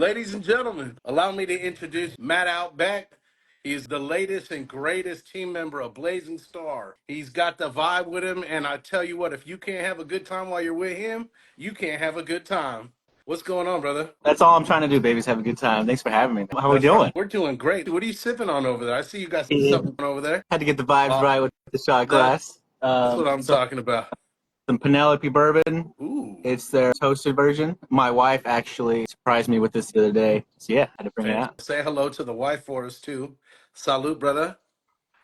Ladies and gentlemen, allow me to introduce Matt Outback. He's the latest and greatest team member of Blazing Star. He's got the vibe with him, and I tell you what, if you can't have a good time while you're with him, you can't have a good time. What's going on, brother? That's all I'm trying to do, babies. Have a good time. Thanks for having me. How are we That's right. doing? We're doing great. What are you sipping on over there? I see you got Yeah. something over there. Had to get the vibes Uh, right with the shot that, glass. that's what I'm talking about. Some Penelope bourbon. Ooh, It's their toasted version. My wife actually surprised me with this the other day. So yeah, had to bring it out. say hello to the wife for us, too. Salute, brother.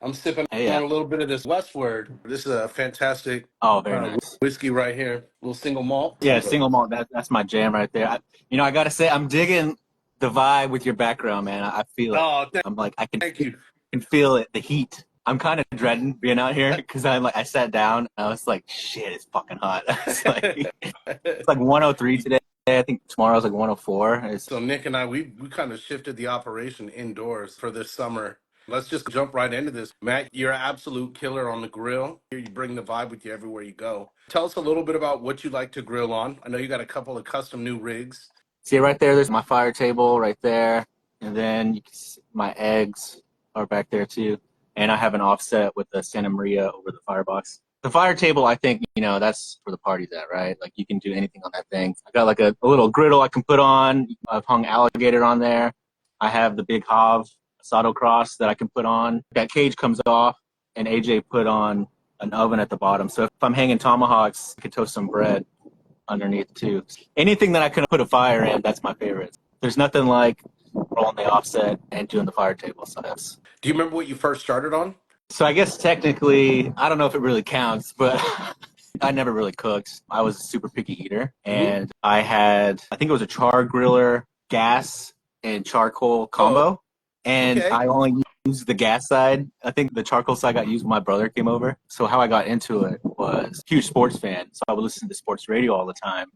I'm sipping Hey, on yeah. a little bit of this Westward. This is a fantastic Oh, very nice. whiskey right here. Little single malt. Yeah, single malt. That's my jam right there. I gotta say, I'm digging the vibe with your background, man. I feel it. Oh, I'm like, I thank you. can feel it, the heat. I'm kind of dreading being out here because I sat down and I was like, shit, it's fucking hot. It's like 103 today. I think tomorrow's like 104. So Nick and I, we kind of shifted the operation indoors for this summer. Let's just jump right into this. Matt, you're an absolute killer on the grill. You bring the vibe with you everywhere you go. Tell us a little bit about what you like to grill on. I know you got a couple of custom new rigs. See right there, there's my fire table right there. And then you can see my eggs are back there too. And I have an offset with the Santa Maria over the firebox. The fire table, I think, that's for the parties at, right? Like you can do anything on that thing. I got like a little griddle I can put on. I've hung alligator on there. I have the big Hav Sato Cross that I can put on. That cage comes off and AJ put on an oven at the bottom. So if I'm hanging tomahawks, I could toast some bread underneath too. Anything that I can put a fire in, that's my favorite. There's nothing like rolling the offset and doing the fire table. So that's. Do you remember what you first started on? So I guess technically, I don't know if it really counts, but I never really cooked. I was a super picky eater, and I think it was a char griller, gas, and charcoal combo. And okay. I only used the gas side. I think the charcoal side got used when my brother came over. So how I got into it was huge sports fan. So I would listen to sports radio all the time.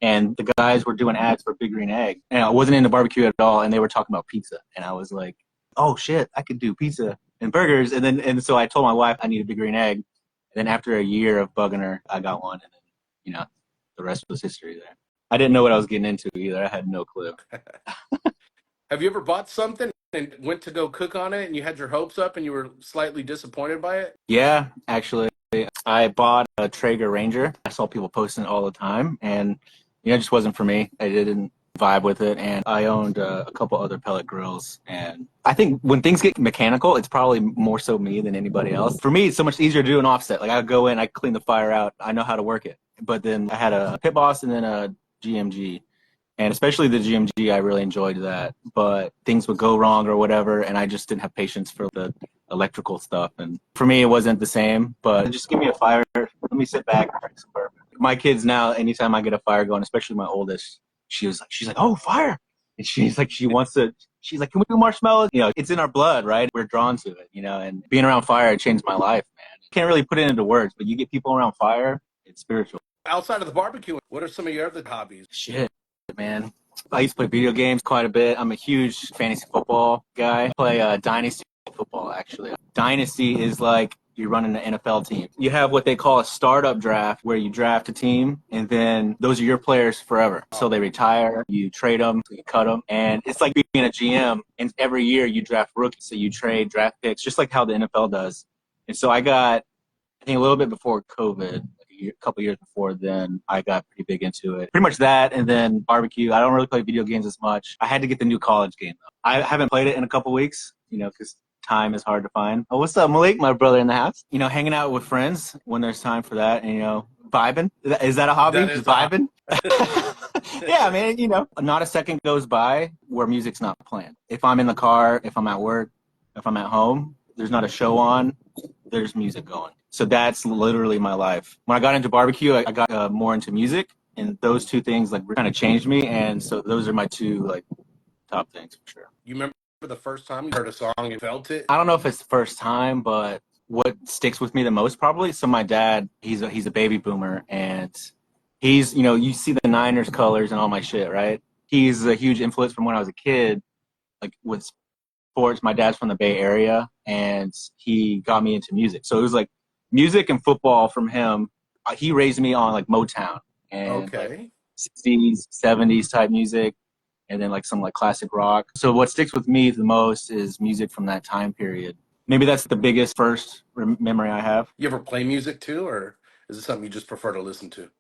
And the guys were doing ads for Big Green Egg. And I wasn't into barbecue at all. And they were talking about pizza. And I was like, oh shit, I could do pizza and burgers. And so I told my wife I need a Big Green Egg. And then after a year of bugging her, I got one. And then, the rest was history there. I didn't know what I was getting into either. I had no clue. Have you ever bought something and went to go cook on it and you had your hopes up and you were slightly disappointed by it? Yeah, actually. I bought a Traeger Ranger. I saw people posting it all the time, and it just wasn't for me. I didn't vibe with it, and I owned a couple other pellet grills. And I think when things get mechanical, it's probably more so me than anybody else. For me, it's so much easier to do an offset. Like I go in, I clean the fire out, I know how to work it. But then I had a Pit Boss and then a GMG. And especially the GMG, I really enjoyed that. But things would go wrong or whatever, and I just didn't have patience for the electrical stuff. And for me, it wasn't the same. But just give me a fire. Let me sit back and drink some bourbon. My kids now, anytime I get a fire going, especially my oldest, she's like, oh, fire. And she's like, can we do marshmallows? It's in our blood, right? We're drawn to it, and being around fire changed my life, man. Can't really put it into words, but you get people around fire, it's spiritual. Outside of the barbecue, what are some of your other hobbies? Shit, man. I used to play video games quite a bit. I'm a huge fantasy football guy. I play Dynasty football, actually. Dynasty is like you're running an NFL team. You have what they call a startup draft where you draft a team and then those are your players forever. So they retire, you trade them, you cut them. And it's like being a GM and every year you draft rookies. So you trade draft picks just like how the NFL does. And so I think a little bit before COVID, a couple years before then, I got pretty big into it. Pretty much that, and then barbecue. I don't really play video games as much. I had to get the new college game, though. I haven't played it in a couple weeks, because time is hard to find. Oh, what's up, Malik, my brother in the house? Hanging out with friends when there's time for that, and, vibing. Is that a hobby? That is vibing? Yeah, man, not a second goes by where music's not playing. If I'm in the car, if I'm at work, if I'm at home, there's not a show on, there's music going. So that's literally my life. When I got into barbecue, I got more into music, and those two things kind of changed me. And so those are my two top things for sure. You remember the first time you heard a song and felt it? I don't know if it's the first time, but what sticks with me the most probably. So my dad, he's a baby boomer, and he's you see the Niners colors and all my shit, right? He's a huge influence from when I was a kid, like with sports. My dad's from the Bay Area, and he got me into music. So it was like music and football from him. He raised me on Motown and 60s, 70s type music. and then like some like classic rock. So what sticks with me the most is music from that time period. Maybe that's the biggest first memory I have. You ever play music too, or is it something you just prefer to listen to?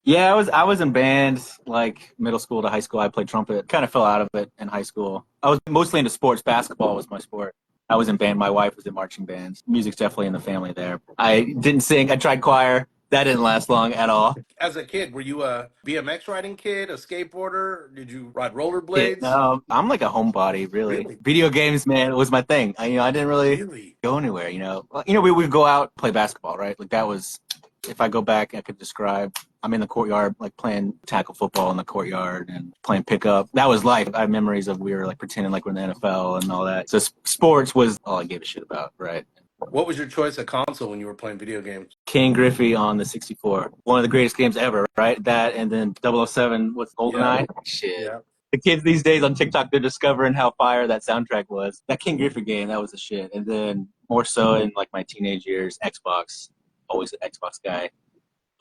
Yeah, I was in bands like middle school to high school. I played trumpet. Kind of fell out of it in high school. I was mostly into sports. Basketball was my sport. I was in band. My wife was in marching bands. Music's definitely in the family there. I didn't sing. I tried choir. That didn't last long at all. As a kid, were you a BMX riding kid, a skateboarder? Did you ride Yeah, rollerblades? no, I'm like a homebody, really. Really? Video games, man, was my thing. I didn't really Really? go anywhere. Well, we would go out play basketball, right? Like that was, if I go back, I could describe. I'm in the courtyard, like playing tackle football in the courtyard and playing pickup. That was life. I have memories of we were like pretending like we're in the NFL and all that. So sports was all I gave a shit about, right? What was your choice of console when you were playing video games? King Griffey on the 64. One of the greatest games ever, right? That and then 007 with Yeah. GoldenEye. Shit. Yeah. The kids these days on TikTok, they're discovering how fire that soundtrack was. That King Griffey game, that was the shit. And then more so in like my teenage years, Xbox. Always an Xbox guy.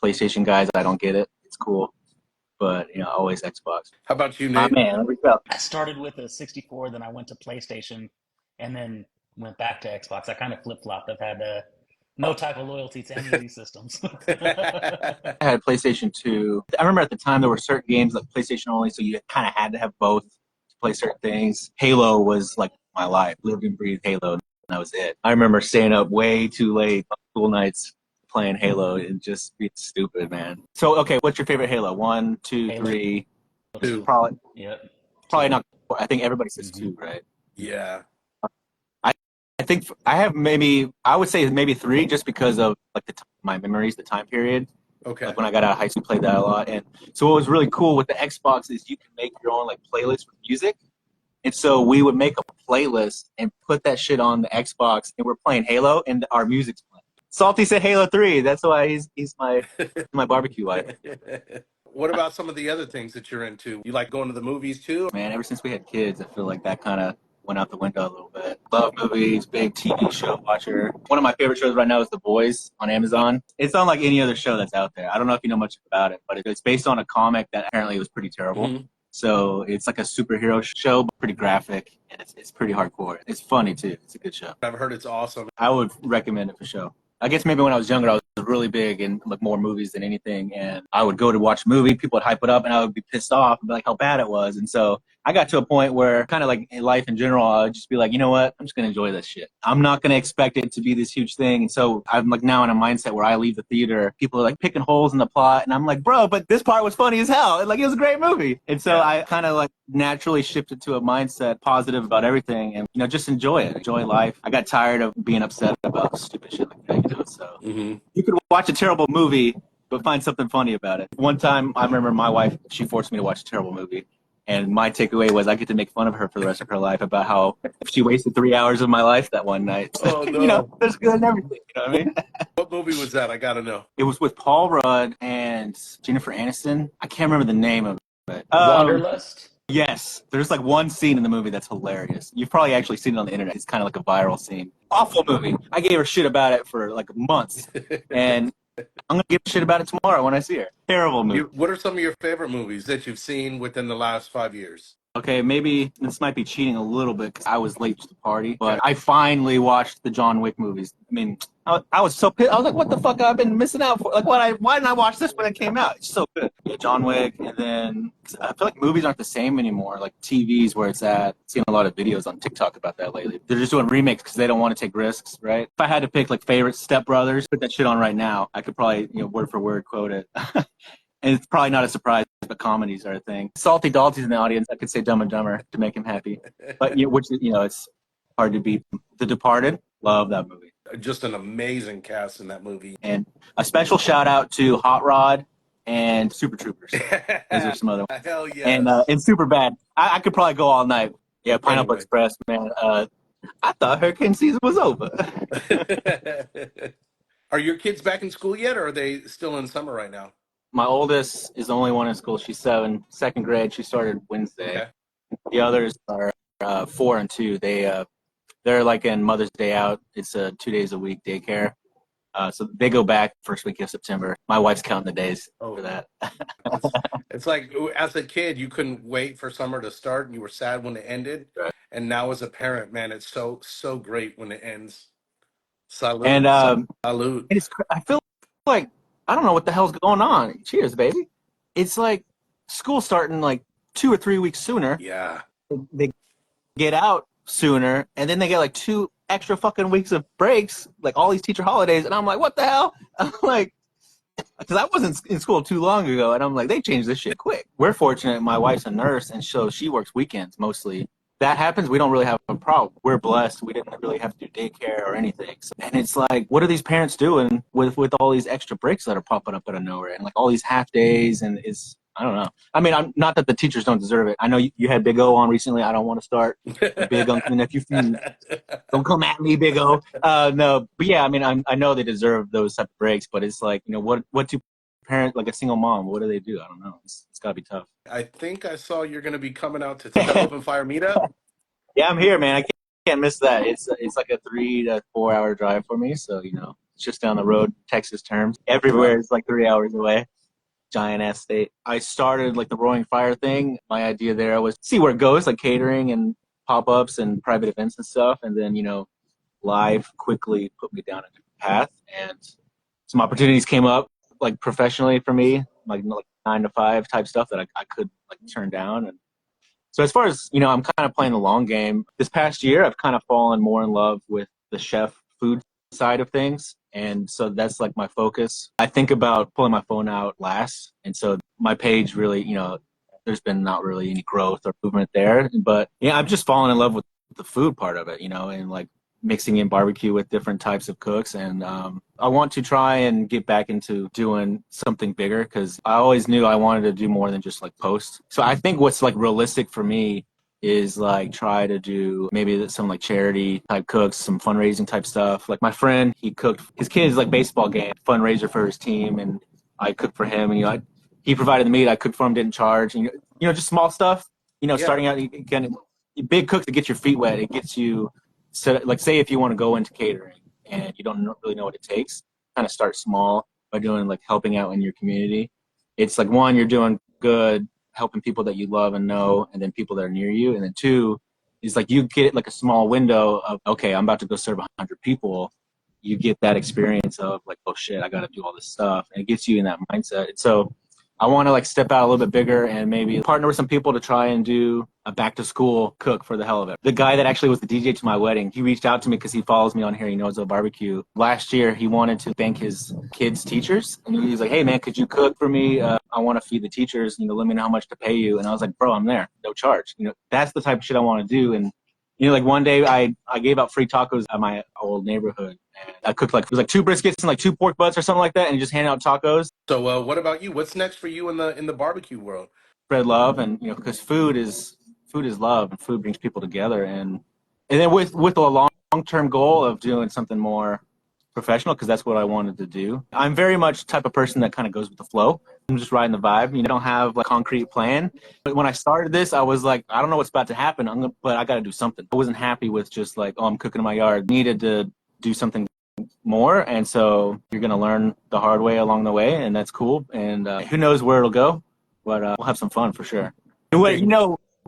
PlayStation guys, I don't get it. It's cool. But, always Xbox. How about you, My Nate? man, let me go. I started with a 64, then I went to PlayStation, and then went back to Xbox. I kind of flip-flopped. I've had no type of loyalty to any of these systems. I had PlayStation 2. I remember at the time there were certain games like PlayStation only, so you kind of had to have both to play certain things. Halo was like my life. Lived and breathed Halo, and that was it. I remember staying up way too late on school nights playing Halo and just being stupid, man. So, okay, what's your favorite Halo? 1, 2, Halo 3? 2. Probably Yep. not. I think everybody says 2, right? Yeah. I think I would say maybe 3 just because of like my memories, the time period. Okay. Like when I got out of high school, played that a lot. And so what was really cool with the Xbox is you can make your own like playlist with music. And so we would make a playlist and put that shit on the Xbox, and we're playing Halo, and our music's playing. Salty said Halo 3. That's why he's my barbecue wife. What about some of the other things that you're into? You like going to the movies too? Man, ever since we had kids, I feel like that kind of went out the window a little bit. Love movies, big TV show watcher. One of my favorite shows right now is The Boys on Amazon. It's not like any other show that's out there. I don't know if you know much about it, but it's based on a comic that apparently was pretty terrible. Mm-hmm. So it's like a superhero show, but pretty graphic, and it's pretty hardcore. It's funny too. It's a good show. I've heard it's awesome. I would recommend it for sure. I guess maybe when I was younger, I was really big in like more movies than anything. And I would go to watch a movie, people would hype it up, and I would be pissed off and be like how bad it was. And so I got to a point where kind of like in life in general, I would just be like, you know what? I'm just going to enjoy this shit. I'm not going to expect it to be this huge thing. And so I'm like now in a mindset where I leave the theater, people are like picking holes in the plot. And I'm like, bro, but this part was funny as hell. Like it was a great movie. And so I kind of like naturally shifted to a mindset positive about everything and, just enjoy it, enjoy life. I got tired of being upset about stupid shit like that, so you could watch a terrible movie, but find something funny about it. One time I remember my wife, she forced me to watch a terrible movie. And my takeaway was I get to make fun of her for the rest of her life about how she wasted 3 hours of my life that one night. Oh, no. There's good in everything. You know what I mean? What movie was that? I got to know. It was with Paul Rudd and Jennifer Aniston. I can't remember the name of it. Wanderlust? Yes. There's like one scene in the movie that's hilarious. You've probably actually seen it on the internet. It's kind of like a viral scene. Awful movie. I gave her shit about it for like months. And I'm going to give a shit about it tomorrow when I see her. Terrible movie. What are some of your favorite movies that you've seen within the last 5 years? Okay, maybe this might be cheating a little bit because I was late to the party, but I finally watched the John Wick movies. I mean, I was so pissed. I was like, what the fuck I've been missing out for? Like, why didn't I watch this when it came out? It's so good. Yeah, John Wick, and then I feel like movies aren't the same anymore. Like TV's where it's at. I've seen a lot of videos on TikTok about that lately. They're just doing remakes because they don't want to take risks, right? If I had to pick like favorite Step Brothers, put that shit on right now, I could probably, word for word quote it. And it's probably not a surprise, but comedies are a thing. Salty Dalty's in the audience. I could say Dumb and Dumber to make him happy. But, it's hard to beat. The Departed, love that movie. Just an amazing cast in that movie. And a special shout out to Hot Rod and Super Troopers. Those are some other ones. Hell yeah. And Superbad. I could probably go all night. Yeah, Pineapple Express, man. I thought hurricane season was over. Are your kids back in school yet, or are they still in summer right now? My oldest is the only one in school. She's 7, second grade. She started Wednesday. Okay. The others are 4 and 2. They're like in Mother's Day out. It's 2 days a week daycare. So they go back first week of September. My wife's counting the days Oh, for that. it's like as a kid, you couldn't wait for summer to start and you were sad when it ended. Right. And now as a parent, man, it's so great when it ends. And Salute, salute. I feel like I don't know what the hell's going on. Cheers, baby. It's like school starting like 2 or 3 weeks sooner. Yeah. They get out sooner, and then they get like 2 extra fucking weeks of breaks, like all these teacher holidays, and I'm like, what the hell? I'm like, because I wasn't in school too long ago, and I'm like, they changed this shit quick. We're fortunate. My wife's a nurse, and so she works weekends mostly. That happens, we don't really have a problem. We're blessed. We didn't really have to do daycare or anything. So, and it's like, what are these parents doing with all these extra breaks that are popping up out of nowhere, and like all these half days, and it's I don't know. I mean, I'm not that the teachers don't deserve it. I know you had Big O on recently. I don't want to start the Big Uncle Nephew feud. Don't come at me, Big O. No, but yeah, I mean, I know they deserve those type of breaks, but it's like, what do parents, like a single mom, what do they do? I don't know. It's got to be tough. I think I saw you're going to be coming out to the Open Fire meetup. Yeah, I'm here, man. I can't miss that. It's like a 3 to 4 hour drive for me, so it's just down the road. Texas terms. Everywhere is like 3 hours away. Giant ass state. I started like the Roaring Fire thing. My idea there was see where it goes, like catering and pop-ups and private events and stuff, and then live quickly put me down a different path, and some opportunities came up like professionally for me, like 9 to 5 type stuff that I could like turn down. And so as far as I'm kind of playing the long game. This past year I've kind of fallen more in love with the chef food side of things, and so that's like my focus. I think about pulling my phone out last, and so my page really there's been not really any growth or movement there, but yeah, I'm just falling in love with the food part of it, and like mixing in barbecue with different types of cooks. And I want to try and get back into doing something bigger, because I always knew I wanted to do more than just like post. So I think what's like realistic for me is like try to do maybe some like charity type cooks, some fundraising type stuff. Like my friend, he cooked his kid's like baseball game fundraiser for his team, and I cooked for him, and he provided the meat, I cooked for him, didn't charge, and just small stuff. Yeah. Starting out, again, big cook to get your feet wet. It gets you. So, like, say if you want to go into catering and you don't really know what it takes, kind of start small by doing like helping out in your community. It's like, one, you're doing good, helping people that you love and know, and then people that are near you. And then two is like you get like a small window of, okay, I'm about to go serve 100 people. You get that experience of like, oh shit, I got to do all this stuff, and it gets you in that mindset. And so I want to like step out a little bit bigger and maybe partner with some people to try and do a back to school cook for the hell of it. The guy that actually was the DJ to my wedding, he reached out to me because he follows me on here. He knows about barbecue. Last year, he wanted to thank his kids' teachers. And he was like, hey man, could you cook for me? I want to feed the teachers, let me know how much to pay you. And I was like, bro, I'm there. No charge. That's the type of shit I want to do. And like one day I gave out free tacos at my old neighborhood. And I cooked it was like 2 briskets and like 2 pork butts or something like that, and just handed out tacos. So what about you? What's next for you in the barbecue world? Spread love, and because food is love, and food brings people together, and then with a long-term goal of doing something more professional, because that's what I wanted to do. I'm very much the type of person that kind of goes with the flow. I'm just riding the vibe. I don't have a concrete plan. But when I started this, I was like, I don't know what's about to happen, but I got to do something. I wasn't happy with just like, oh, I'm cooking in my yard. Needed to do something more, and so you're going to learn the hard way along the way, and that's cool. And who knows where it'll go, but we'll have some fun for sure.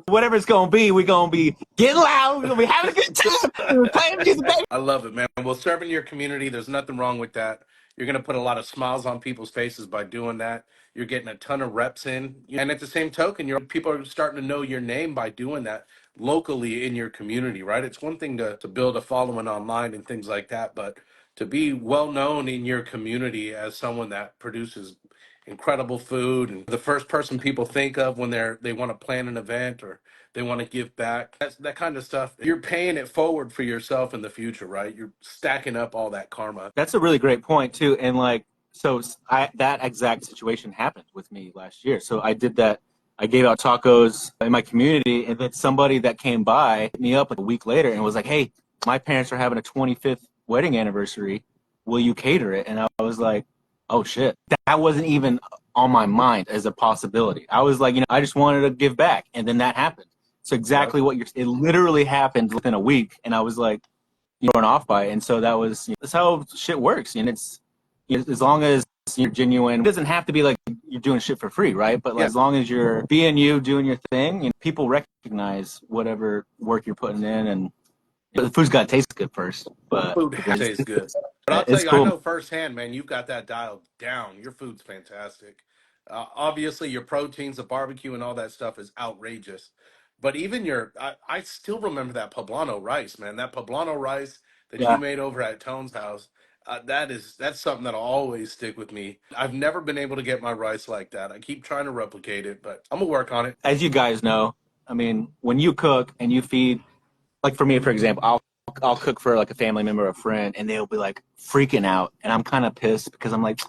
Whatever it's going to be, we're going to be getting loud, we're going to be having a good time, we're playing music, baby. I love it, man. Well, serving your community, there's nothing wrong with that. You're going to put a lot of smiles on people's faces by doing that. You're getting a ton of reps in. And at the same token, people are starting to know your name by doing that locally in your community, right? It's one thing to build a following online and things like that, but to be well known in your community as someone that produces incredible food and the first person people think of when they want to plan an event or they want to give back, that kind of stuff, you're paying it forward for yourself in the future, right? You're stacking up all that karma. That's a really great point too. And like, so that exact situation happened with me last year. So I did that. I gave out tacos in my community, and then somebody that came by hit me up like a week later and was like, hey, my parents are having a 25th wedding anniversary. Will you cater it? And I was like, oh shit. That wasn't even on my mind as a possibility. I was like, I just wanted to give back. And then that happened. So exactly it literally happened within a week. And I was like, thrown off by it. And so that's how shit works. And it's, as long as you're genuine, it doesn't have to be like you're doing shit for free, right? But like, as long as you're being you, doing your thing, people recognize whatever work you're putting in, and the food's got to taste good first. But Food tastes good. But I'll tell it's you, I cool. know firsthand, man, you've got that dialed down. Your food's fantastic. Obviously, your proteins, the barbecue, and all that stuff is outrageous. But even I still remember that poblano rice, man. That poblano rice that you Yeah. made over at Tone's house. That's something that'll always stick with me. I've never been able to get my rice like that. I keep trying to replicate it, but I'm gonna work on it. As you guys know, I mean, when you cook and you feed, like for me, for example, I'll cook for like a family member or a friend, and they'll be like freaking out, and I'm kind of pissed because I'm like,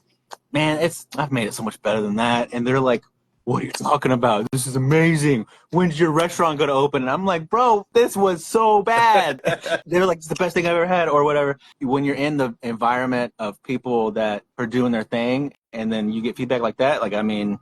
man, I've made it so much better than that, and they're like, what are you talking about? This is amazing. When's your restaurant going to open? And I'm like, bro, this was so bad. They're like, it's the best thing I've ever had, or whatever. When you're in the environment of people that are doing their thing, and then you get feedback like that, like, I mean,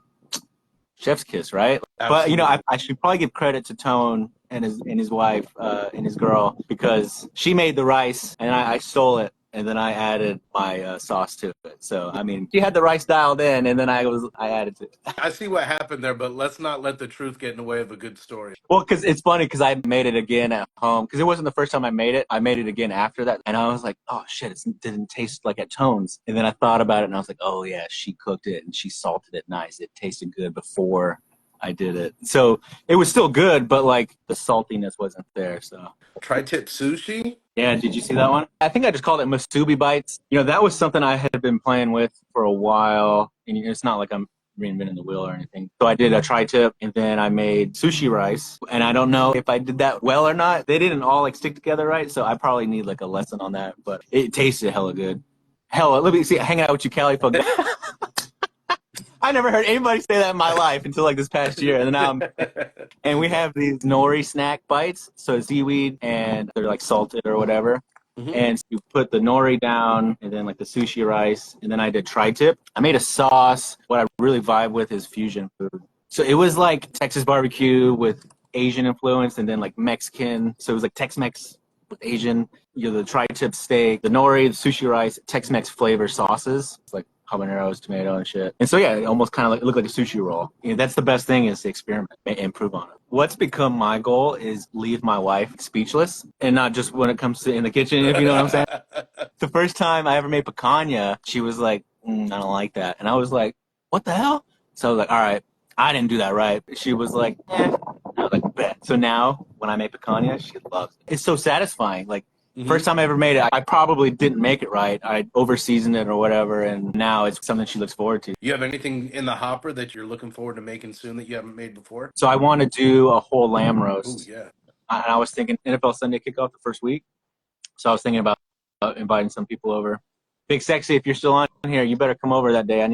chef's kiss, right? Absolutely. But I should probably give credit to Tone and his wife and his girl, because she made the rice and I stole it, and then I added my sauce to it. So I mean, she had the rice dialed in, and then I added to it. I see what happened there, but let's not let the truth get in the way of a good story. Well, because it's funny, because I made it again at home, because it wasn't the first time I made it. I made it again after that, and I was like, oh shit, it didn't taste like at Tone's. And then I thought about it, and I was like, oh yeah, she cooked it and she salted it nice. It tasted good before I did it. So it was still good, but like the saltiness wasn't there. So Tri-tip sushi? yeah, did you see that one? I think I just called it Masubi Bites. That was something I had been playing with for a while, and it's not like I'm reinventing the wheel or anything. So I did a tri-tip, and then I made sushi rice, and I don't know if I did that well or not. They didn't all like stick together right, so I probably need like a lesson on that, but it tasted hella good. Hella, let me see, hanging out with you, Cali folk. I never heard anybody say that in my life until like this past year, and now and we have these nori snack bites, so seaweed, and they're like salted or whatever. Mhm. And so you put the nori down, and then like the sushi rice, and then I did tri-tip. I made a sauce. What I really vibe with is fusion food. So it was like Texas barbecue with Asian influence, and then like Mexican. So it was like Tex-Mex with Asian. The tri-tip steak, the nori, the sushi rice, Tex-Mex flavor sauces. It's like habaneros, tomato, and shit. And so yeah, it almost kind of like looked like a sushi roll. That's the best thing, is to experiment and improve on it. What's become my goal is leave my wife speechless, and not just when it comes to in the kitchen, if you know what I'm saying. The first time I ever made picanha, she was like, I don't like that. And I was like, what the hell? So I was like, all right, I didn't do that right. She was like, I was like, bet. So now when I make picanha, she loves it. It's so satisfying. Like, first time I ever made it, I probably didn't make it right. I over-seasoned it or whatever, and now it's something she looks forward to. You have anything in the hopper that you're looking forward to making soon that you haven't made before? So I want to do a whole lamb roast. Ooh, yeah. And I was thinking NFL Sunday kickoff the first week. So I was thinking about inviting some people over. Big Sexy, if you're still on here, you better come over that day.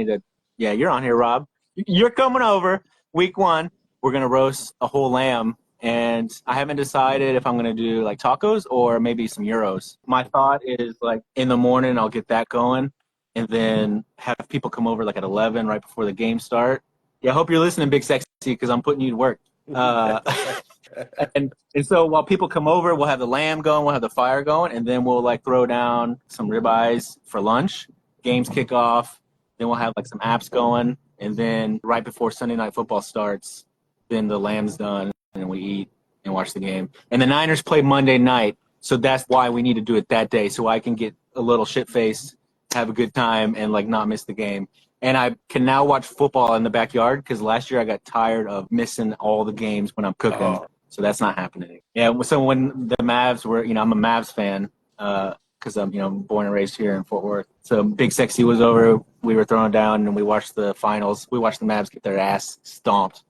Yeah, you're on here, Rob. You're coming over week 1. We're going to roast a whole lamb. And I haven't decided if I'm going to do like tacos or maybe some gyros. My thought is like in the morning, I'll get that going, and then have people come over like at 11 right before the game start. Yeah, I hope you're listening, Big Sexy, because I'm putting you to work. And so while people come over, we'll have the lamb going, we'll have the fire going, and then we'll like throw down some ribeyes for lunch. Games kick off, then we'll have like some apps going, and then right before Sunday Night Football starts, then the lamb's done, and we eat and watch the game. And the Niners play Monday night, so that's why we need to do it that day, so I can get a little shit-faced, have a good time, and like not miss the game. And I can now watch football in the backyard, because last year I got tired of missing all the games when I'm cooking. Oh. So that's not happening. Yeah, so when the Mavs were, I'm a Mavs fan, because I'm, born and raised here in Fort Worth. So Big Sexy was over, we were throwing down, and we watched the finals. We watched the Mavs get their ass stomped.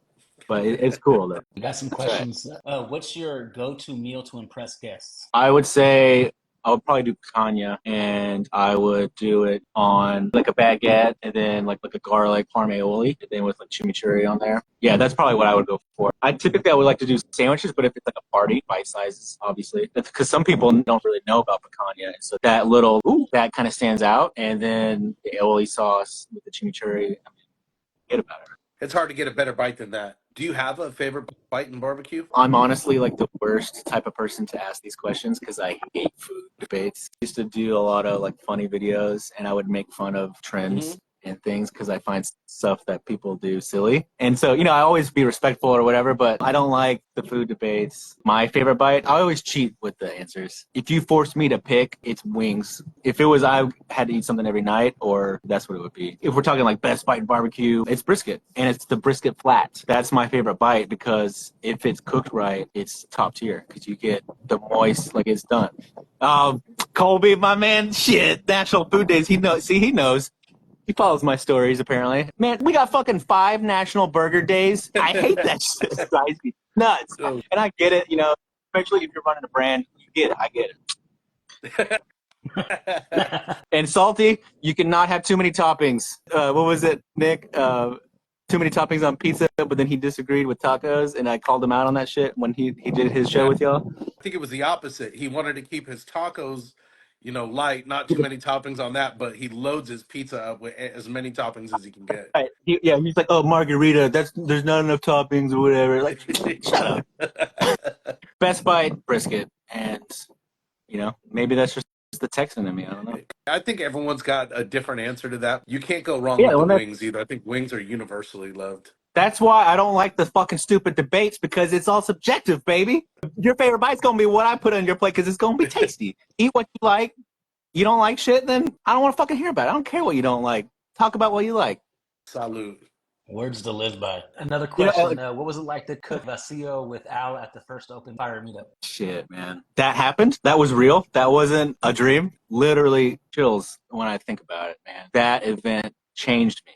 But it's cool, though. We got some questions. Right. What's your go-to meal to impress guests? I would say I would probably do picanha, and I would do it on like a baguette, and then like a garlic parmeoli, and then with like chimichurri on there. Yeah, that's probably what I would go for. I would like to do sandwiches, but if it's like a party, bite sizes, obviously, because some people don't really know about picanha, so that little that kind of stands out, and then the aioli sauce with the chimichurri. Forget about it. It's hard to get a better bite than that. Do you have a favorite bite in barbecue? I'm honestly like the worst type of person to ask these questions because I hate food debates. I used to do a lot of like funny videos and I would make fun of trends and things because I find stuff that people do silly. And so, I always be respectful or whatever, but I don't like the food debates. My favorite bite, I always cheat with the answers. If you force me to pick, it's wings. If it was I had to eat something every night, or that's what it would be. If we're talking like best bite in barbecue, it's brisket, and it's the brisket flat. That's my favorite bite because if it's cooked right, it's top tier because you get the moist, like it's done. Colby, my man, shit, National Food Days. He knows. See, he knows. He follows my stories, apparently. Man, we got fucking 5 National Burger Days. I hate that shit. It drives me nuts. Oh. And I get it, especially if you're running a brand. You get it. I get it. And salty, you cannot have too many toppings. What was it, Nick? Too many toppings on pizza, but then he disagreed with tacos, and I called him out on that shit when he did his show with y'all. I think it was the opposite. He wanted to keep his tacos, light, not too many toppings on that, but he loads his pizza up with as many toppings as he can get. Right. He's like, oh, margarita, there's not enough toppings or whatever. Like, shut up. Best bite, brisket, and maybe that's just the Texan in me. I don't know. I think everyone's got a different answer to that. You can't go wrong Yeah, with the well, wings either. I think wings are universally loved. That's why I don't like the fucking stupid debates because it's all subjective, baby. Your favorite bite's gonna be what I put on your plate because it's gonna be tasty. Eat what you like. You don't like shit, then I don't want to fucking hear about it. I don't care what you don't like. Talk about what you like. Salute. Words to live by. Another question. What was it like to cook vacío with Al at the first open fire meetup? Shit, man. That happened. That was real. That wasn't a dream. Literally chills when I think about it, man. That event changed me.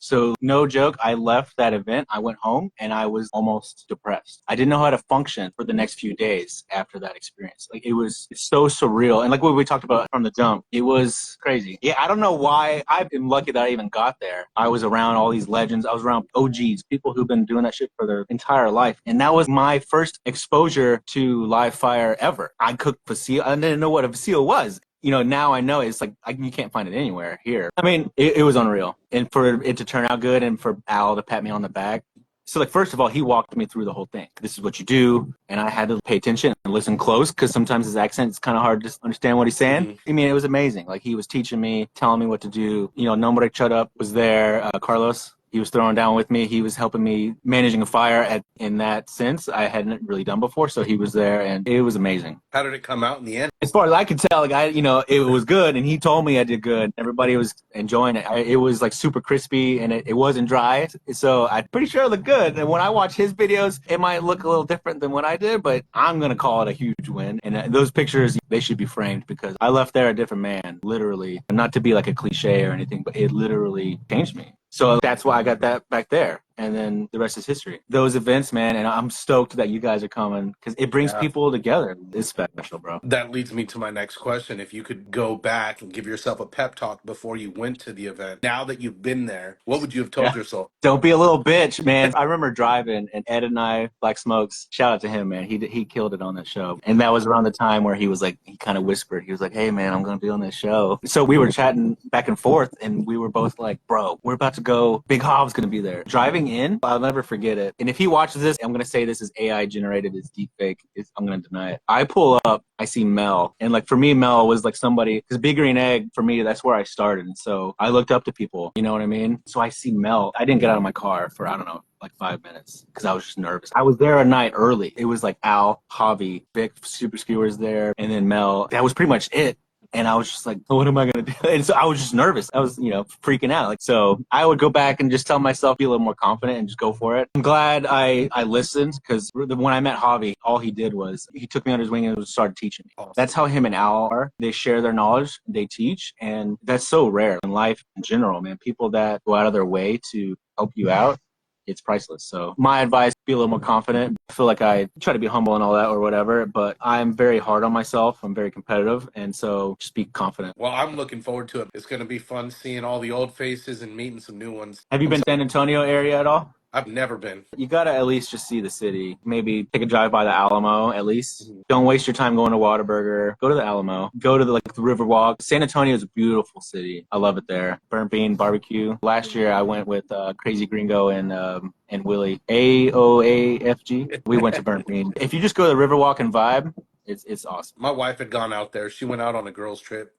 So no joke, I left that event, I went home, and I was almost depressed. I didn't know how to function for the next few days after that experience. Like, it was so surreal. And like what we talked about from the jump, it was crazy. Yeah, I don't know why. I've been lucky that I even got there. I was around all these legends. I was around OGs, people who've been doing that shit for their entire life. And that was my first exposure to live fire ever. I cooked vacío. I didn't know what a vacío was. Now I know it's like you can't find it anywhere here. I mean, it was unreal. And for it to turn out good and for Al to pat me on the back. So, like, first of all, he walked me through the whole thing. This is what you do. And I had to pay attention and listen close because sometimes his accent is kind of hard to understand what he's saying. Mm-hmm. I mean, it was amazing. Like, he was teaching me, telling me what to do. Nombre Chut Up was there. Carlos. He was throwing down with me. He was helping me managing a fire in that sense I hadn't really done before. So he was there, and it was amazing. How did it come out in the end? As far as I could tell, it was good, and he told me I did good. Everybody was enjoying it. It was like super crispy, and it wasn't dry. So I'm pretty sure it looked good. And when I watch his videos, it might look a little different than what I did, but I'm gonna call it a huge win. And those pictures, they should be framed because I left there a different man, literally. Not to be like a cliche or anything, but it literally changed me. So that's why I got that back there. And then the rest is history. Those events, man, and I'm stoked that you guys are coming because it brings people together. It's special, bro. That leads me to my next question. If you could go back and give yourself a pep talk before you went to the event, now that you've been there, what would you have told yourself? Don't be a little bitch, man. I remember driving, and Ed and I, Black Smokes, shout out to him, man. He killed it on that show. And that was around the time where he was like, he kind of whispered. He was like, hey, man, I'm going to be on this show. So we were chatting back and forth, and we were both like, bro, we're about to go. Big Hov's going to be there. Driving in, I'll never forget it. And if he watches this, I'm going to say this is AI generated. It's deep fake. I'm going to deny it. I pull up, I see Mel. And like for me, Mel was like somebody, because Big Green Egg, for me, that's where I started. And so I looked up to people, you know what I mean? So I see Mel. I didn't get out of my car for, I don't know, like 5 minutes because I was just nervous. I was there a night early. It was like Al, Javi, Vic, Super Skewers there, and then Mel. That was pretty much it. And I was just like, what am I going to do? And so I was just nervous. I was, freaking out. Like, so I would go back and just tell myself, be a little more confident and just go for it. I'm glad I listened because when I met Javi, all he did was he took me under his wing and started teaching me. Awesome. That's how him and Al are. They share their knowledge, they teach. And that's so rare in life in general, man. People that go out of their way to help you out. It's priceless. So my advice, be a little more confident. I feel like I try to be humble and all that or whatever, but I'm very hard on myself. I'm very competitive. And so just be confident. Well, I'm looking forward to it. It's going to be fun seeing all the old faces and meeting some new ones. Have you been to San Antonio area at all? I've never been. You gotta at least just see the city. Maybe take a drive by the Alamo at least. Mhm. Don't waste your time going to Whataburger. Go to the Alamo. Go to the Riverwalk. San Antonio is a beautiful city. I love it there. Burnt Bean Barbecue. Last year I went with Crazy Gringo and Willie AOAFG. We went to Burnt Bean. If you just go to the Riverwalk and vibe, it's awesome. My wife had gone out there. She went out on a girls' trip.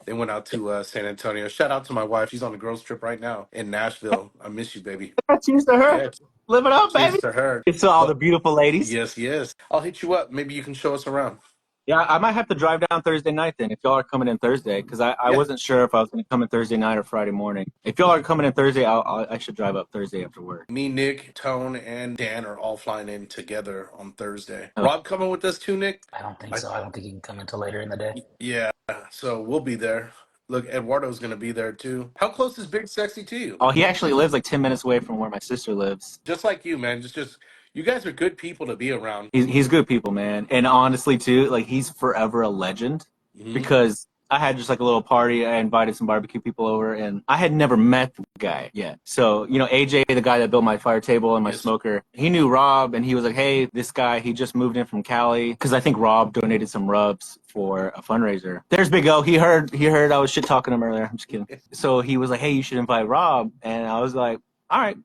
They went out to San Antonio. Shout out to my wife. She's on a girls' trip right now in Nashville. I miss you, baby. Cheers to her. Yeah, Live it up, cheers baby. to her. It's to all the But beautiful ladies. yes, yes. I'll hit you up. Maybe you can show us around. Yeah, I might have to drive down Thursday night then if y'all are coming in Thursday because I Yeah. wasn't sure if I was going to come in Thursday night or Friday morning. If y'all are coming in Thursday, I should drive up Thursday after work. Me, Nick, Tone, and Dan are all flying in together on Thursday. Oh. Rob coming with us too, Nick? I don't think so. I don't think he can come until later in the day. Yeah. So we'll be there. Look, Eduardo's going to be there too. How close is Big Sexy to you? Oh, he actually lives like 10 minutes away from where my sister lives. Just like you, man. Just you guys are good people to be around. He's good people, man. And honestly, too, like he's forever a legend Mhm. because I had just like a little party. I invited some barbecue people over, and I had never met the guy yet. So, you know, AJ, the guy that built my fire table and my Yes. smoker, he knew Rob, and he was like, hey, this guy, he just moved in from Cali. Because I think Rob donated some rubs for a fundraiser. There's Big O. He heard I was shit talking him earlier. I'm just kidding. So he was like, hey, you should invite Rob. And I was like, all right,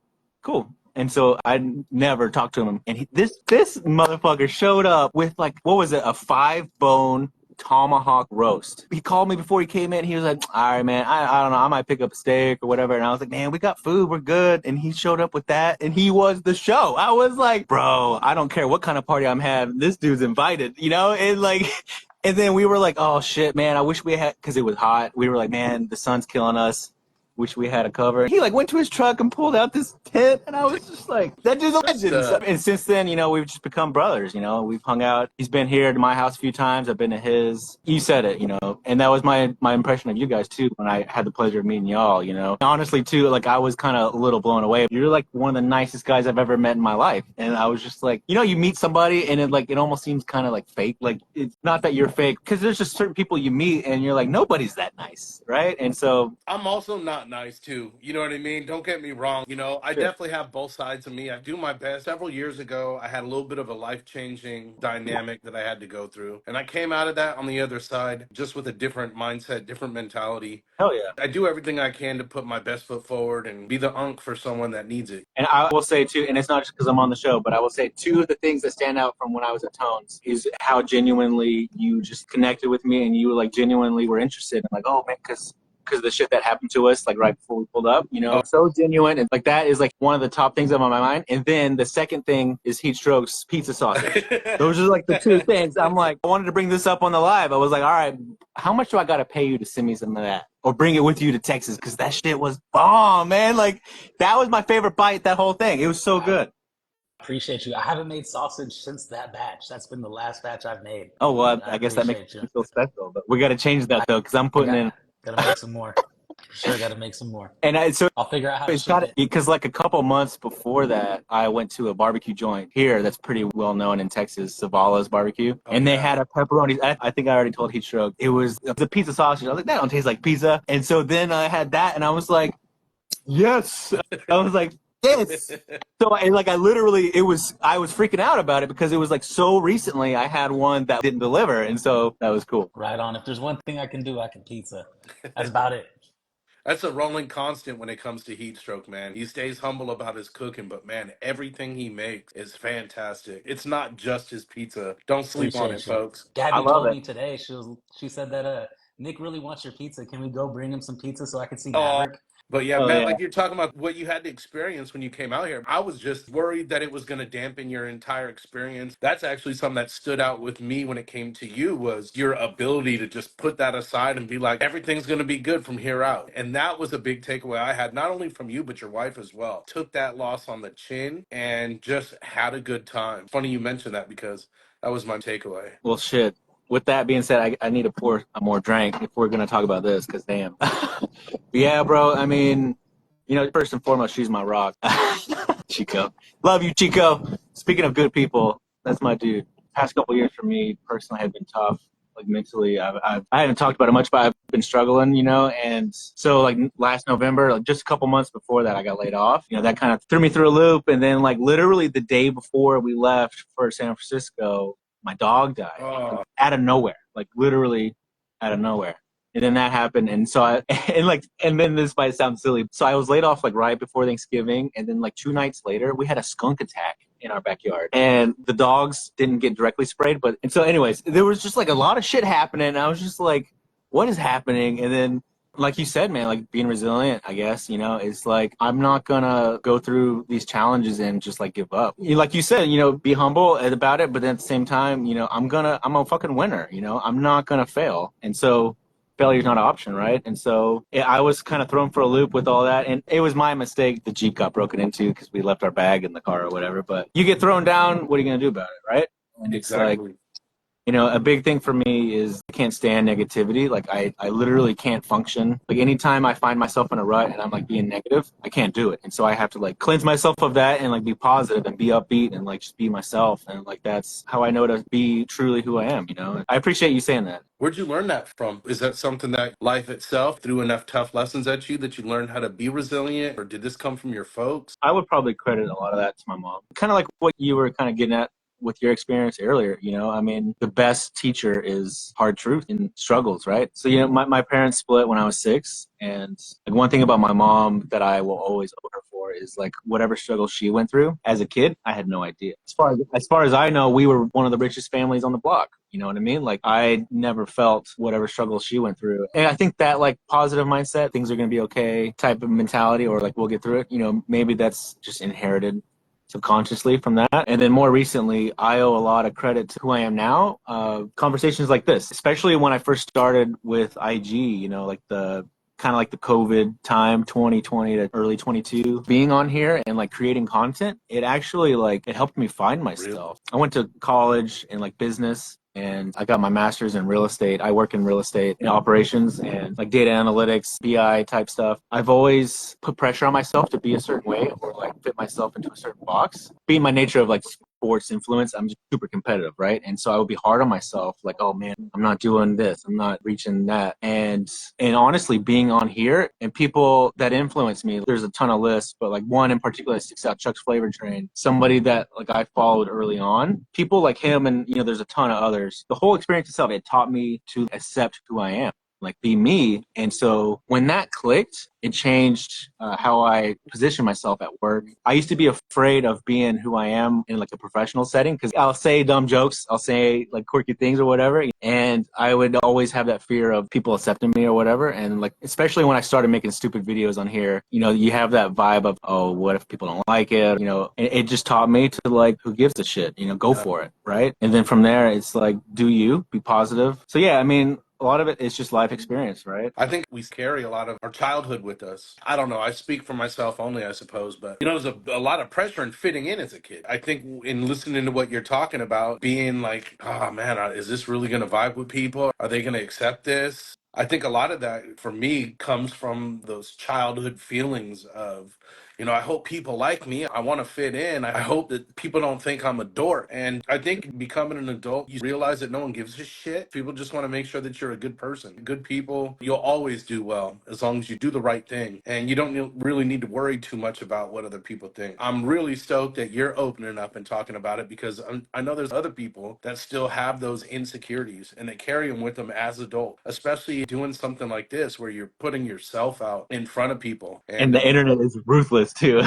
cool. And so I never talked to him. And this motherfucker showed up with like, what was it, a 5-bone tomahawk roast. He called me before he came in. He was like, all right, man, I don't know. I might pick up a steak or whatever. And I was like, man, we got food. We're good. And he showed up with that. And he was the show. I was like, bro, I don't care what kind of party I'm having. This dude's invited, you know? And like, and then we were like, oh shit, man, I wish we had, because it was hot. We were like, man, the sun's killing us. Wish we had a cover. He like went to his truck and pulled out this tent, and I was just like, that dude's a legend. And since then, you know, we've just become brothers. You know, we've hung out. He's been here to my house a few times. I've been to his. You said it, you know, and that was my impression of you guys too when I had the pleasure of meeting y'all. You know, honestly too, like I was kind of a little blown away. You're like one of the nicest guys I've ever met in my life, and I was just like, you know, you meet somebody and it almost seems kind of like fake. Like it's not that you're fake because there's just certain people you meet and you're like nobody's that nice, right? And so I'm also not nice too. You know what I mean? Don't get me wrong. You know, I definitely have both sides of me. I do my best. Several years ago, I had a little bit of a life-changing dynamic that I had to go through. And I came out of that on the other side just with a different mindset, different mentality. hell yeah. I do everything I can to put my best foot forward and be the unk for someone that needs it. And I will say too, and it's not just because I'm on the show, but I will say two of the things that stand out from when I was at Tones is how genuinely you just connected with me and you like genuinely were interested. I'm like, oh man, because of the shit that happened to us like right before we pulled up, you know, so genuine. And like that is like one of the top things on my mind. And then the second thing is Heat Strokes pizza sausage. Those are like the two things. I'm like, I wanted to bring this up on the live. I was like, all right, how much do I got to pay you to send me some of that? Or bring it with you to Texas? Because that shit was bomb, man. Like, that was my favorite bite, that whole thing. It was so good. Appreciate you. I haven't made sausage since that batch. That's been the last batch I've made. Oh, well, I guess that makes appreciate me feel special. But we got to change that, though, because I'm putting in. Gotta make some more. For sure, gotta make some more. And so I'll figure out how to it's ship got it. because like a couple months before that, I went to a barbecue joint here that's pretty well known in Texas, Zavala's Barbecue, and they had a pepperoni. I think I already told Heat Stroke it was the pizza sausage. I was like, that don't taste like pizza. And so then I had that, and I was like, yes. I was like, yes. So I literally, I was freaking out about it because it was like so recently I had one that didn't deliver, and so that was cool. Right on. If there's one thing I can do, I can pizza. That's about it. That's a rolling constant when it comes to Heat Stroke, man. He stays humble about his cooking, but man, everything he makes is fantastic. It's not just his pizza. Don't sleep on it, Appreciate you. folks. Gabby I love told it. me today, she said that Nick really wants your pizza. Can we go bring him some pizza so I can see Oh, Maverick? but yeah, Oh, Matt, yeah. like you're talking about what you had to experience when you came out here. I was just worried that it was going to dampen your entire experience. That's actually something that stood out with me when it came to you was your ability to just put that aside and be like, everything's going to be good from here out. And that was a big takeaway I had, not only from you, but your wife as well. Took that loss on the chin and just had a good time. Funny you mentioned that because that was my takeaway. Well, shit. With that being said, I need to pour a more drink if we're going to talk about this, because damn. Yeah, bro. I mean, you know, first and foremost, she's my rock. Chico. Love you, Chico. Speaking of good people, that's my dude. Past couple years for me personally have been tough. like mentally. I haven't talked about it much, but I've been struggling, and so like last November, like just a couple months before that, I got laid off. That kind of threw me through a loop. And then like literally the day before we left for San Francisco, my dog died out of nowhere, like literally out of nowhere. And then that happened. And so and then this might sound silly. So I was laid off like right before Thanksgiving. And then like 2 nights later, we had a skunk attack in our backyard. And the dogs didn't get directly sprayed. And so anyways, there was just like a lot of shit happening. And I was just like, what is happening? And then, like you said, man, like being resilient, I guess, it's like, I'm not gonna go through these challenges and just like give up. Like you said, be humble about it. But then at the same time, I'm a fucking winner, I'm not gonna fail. And so failure's not an option, right? And so I was kind of thrown for a loop with all that, and it was my mistake. The Jeep got broken into because we left our bag in the car or whatever. But you get thrown down, what are you gonna do about it, right? And it's like, a big thing for me is I can't stand negativity. Like I literally can't function. Like anytime I find myself in a rut and I'm like being negative, I can't do it. And so I have to like cleanse myself of that and like be positive and be upbeat and like just be myself. And like that's how I know to be truly who I am, I appreciate you saying that. Where'd you learn that from? Is that something that life itself threw enough tough lessons at you that you learned how to be resilient? Or did this come from your folks? I would probably credit a lot of that to my mom. Kind of like what you were kind of getting at with your experience earlier, I mean, the best teacher is hard truth and struggles, right? So, my parents split when I was 6. And like one thing about my mom that I will always owe her for is like whatever struggle she went through as a kid, I had no idea. As far as I know, we were one of the richest families on the block. You know what I mean? Like I never felt whatever struggle she went through. And I think that like positive mindset, things are going to be okay type of mentality, or like we'll get through it. Maybe that's just inherited subconsciously from that. And then more recently, I owe a lot of credit to who I am now. Conversations like this, especially when I first started with IG, like the kind of like the COVID time, 2020 to early 22, being on here and like creating content, it actually like, it helped me find myself. I went to college in like business, and I got my master's in real estate. I work in real estate in operations and like data analytics, BI type stuff. I've always put pressure on myself to be a certain way or like fit myself into a certain box. Being my nature of like sports influence, I'm just super competitive, right? And so I would be hard on myself, like, oh man, I'm not doing this, I'm not reaching that. And honestly, being on here and people that influence me, there's a ton of lists, but like one in particular that sticks out, Chuck's Flavor Train, somebody that like I followed early on, people like him, and there's a ton of others. The whole experience itself, it taught me to accept who I am, like be me. And so when that clicked, it changed how I position myself at work. I used to be afraid of being who I am in like a professional setting because I'll say dumb jokes, I'll say like quirky things or whatever, and I would always have that fear of people accepting me or whatever. And like especially when I started making stupid videos on here, you have that vibe of, oh, what if people don't like it? It just taught me to like, who gives a shit? Go for it, right? And then from there, it's like, do you be positive? So yeah, I mean, a lot of it is just life experience, right? I think we carry a lot of our childhood with us. I don't know. I speak for myself only, I suppose. But, there's a lot of pressure in fitting in as a kid. I think in listening to what you're talking about, being like, oh, man, is this really going to vibe with people? Are they going to accept this? I think a lot of that for me comes from those childhood feelings of, I hope people like me. I want to fit in. I hope that people don't think I'm a dork. And I think becoming an adult, you realize that no one gives a shit. People just want to make sure that you're a good person. Good people, you'll always do well as long as you do the right thing. And you don't really need to worry too much about what other people think. I'm really stoked that you're opening up and talking about it because I know there's other people that still have those insecurities and they carry them with them as adults, especially doing something like this where you're putting yourself out in front of people. And the internet is ruthless too.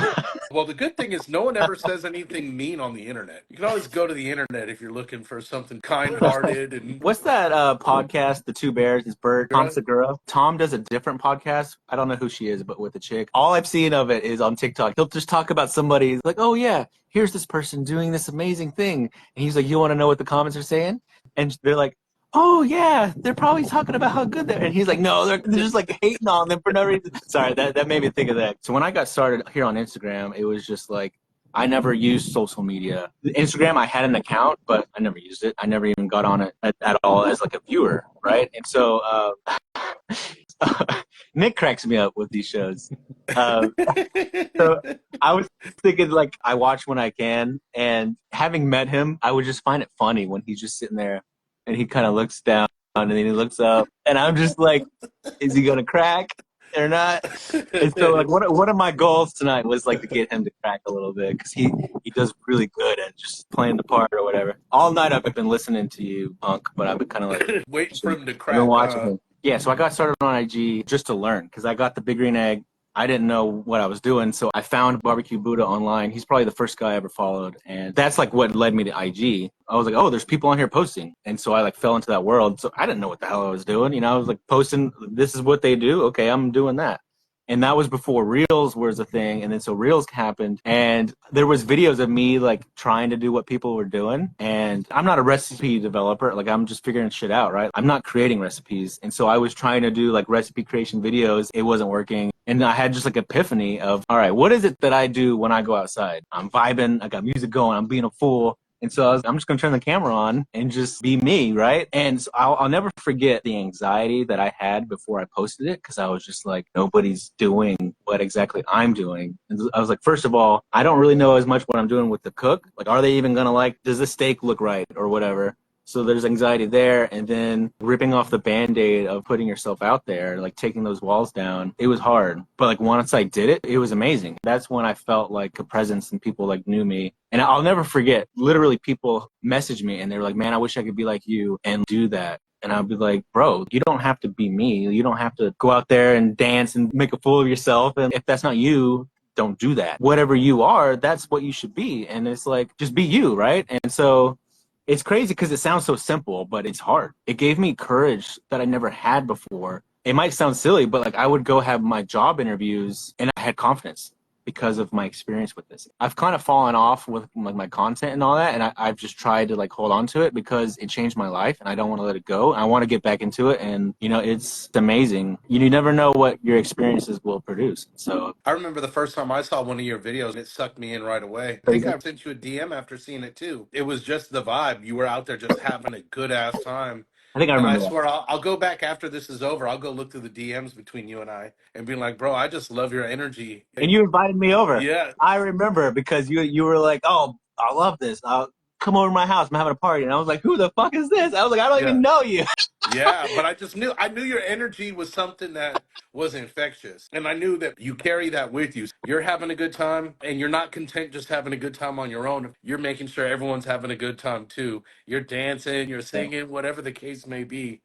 Well, the good thing is no one ever says anything mean on the internet. You can always go to the internet if you're looking for something kind-hearted. And what's that podcast, The Two Bears? It's Bert, Tom Segura. Tom does a different podcast. I don't know who she is, but with a chick. All I've seen of it is on TikTok. He'll just talk about somebody like, oh yeah, here's this person doing this amazing thing. And he's like, you want to know what the comments are saying? And they're like, oh yeah, they're probably talking about how good they're. And he's like, no, they're just like hating on them for no reason. Sorry, that made me think of that. So when I got started here on Instagram, it was just like, I never used social media. Instagram, I had an account, but I never used it. I never even got on it at all as like a viewer, right? And so Nick cracks me up with these shows. So I was thinking like I watch when I can, and having met him, I would just find it funny when he's just sitting there and he kind of looks down and then he looks up, and I'm just like, is he gonna crack or not? And so like one of my goals tonight was like to get him to crack a little bit because he does really good at just playing the part or whatever. All night I've been listening to you, Punk, but I've been kind of like Waiting for him to I've been crack. watching him. Yeah, so I got started on IG just to learn because I got the Big Green Egg. I didn't know what I was doing, so I found Barbecue Buddha online. He's probably the first guy I ever followed, and that's like what led me to IG. I was like, oh, there's people on here posting, and so I like fell into that world. So I didn't know what the hell I was doing. You know, I was like posting, this is what they do. Okay, I'm doing that. And that was before Reels was a thing. And then so Reels happened and there was videos of me like trying to do what people were doing. And I'm not a recipe developer. Like I'm just figuring shit out, right? I'm not creating recipes. And so I was trying to do like recipe creation videos. It wasn't working. And I had just like epiphany of, all right, what is it that I do when I go outside? I'm vibing. I got music going. I'm being a fool. And so I'm just going to turn the camera on and just be me, right? And so I'll never forget the anxiety that I had before I posted it because I was just like, nobody's doing what exactly I'm doing. And I was like, first of all, I don't really know as much what I'm doing with the cook. Like, are they even going to like, does the steak look right or whatever? So there's anxiety there, and then ripping off the Band-Aid of putting yourself out there, like taking those walls down, it was hard. But like once I did it, it was amazing. That's when I felt like a presence and people like knew me. And I'll never forget, literally people messaged me and they were like, man, I wish I could be like you and do that. And I'd be like, bro, you don't have to be me. You don't have to go out there and dance and make a fool of yourself. And if that's not you, don't do that. Whatever you are, that's what you should be. And it's like, just be you, right? And so it's crazy because it sounds so simple, but it's hard. It gave me courage that I never had before. It might sound silly, but like I would go have my job interviews and I had confidence because of my experience with this. I've kind of fallen off with like my content and all that, and I've just tried to like hold on to it because it changed my life and I don't want to let it go. I want to get back into it, and you know, it's amazing. You never know what your experiences will produce. So I remember the first time I saw one of your videos and it sucked me in right away. I think I sent you a DM after seeing it too. It was just the vibe. You were out there just having a good ass time. I think I And I remember that. swear, I'll go back after this is over. I'll go look through the DMs between you and I and be like, bro, I just love your energy. And you invited me over. Yeah. I remember because you were like, oh, I love this. I'll come over to my house. I'm having a party. And I was like, who the fuck is this? I was like, I don't Yeah. even know you. Yeah, but I knew your energy was something that was infectious. And I knew that you carry that with you. You're having a good time and you're not content just having a good time on your own. You're making sure everyone's having a good time too. You're dancing, you're singing, whatever the case may be.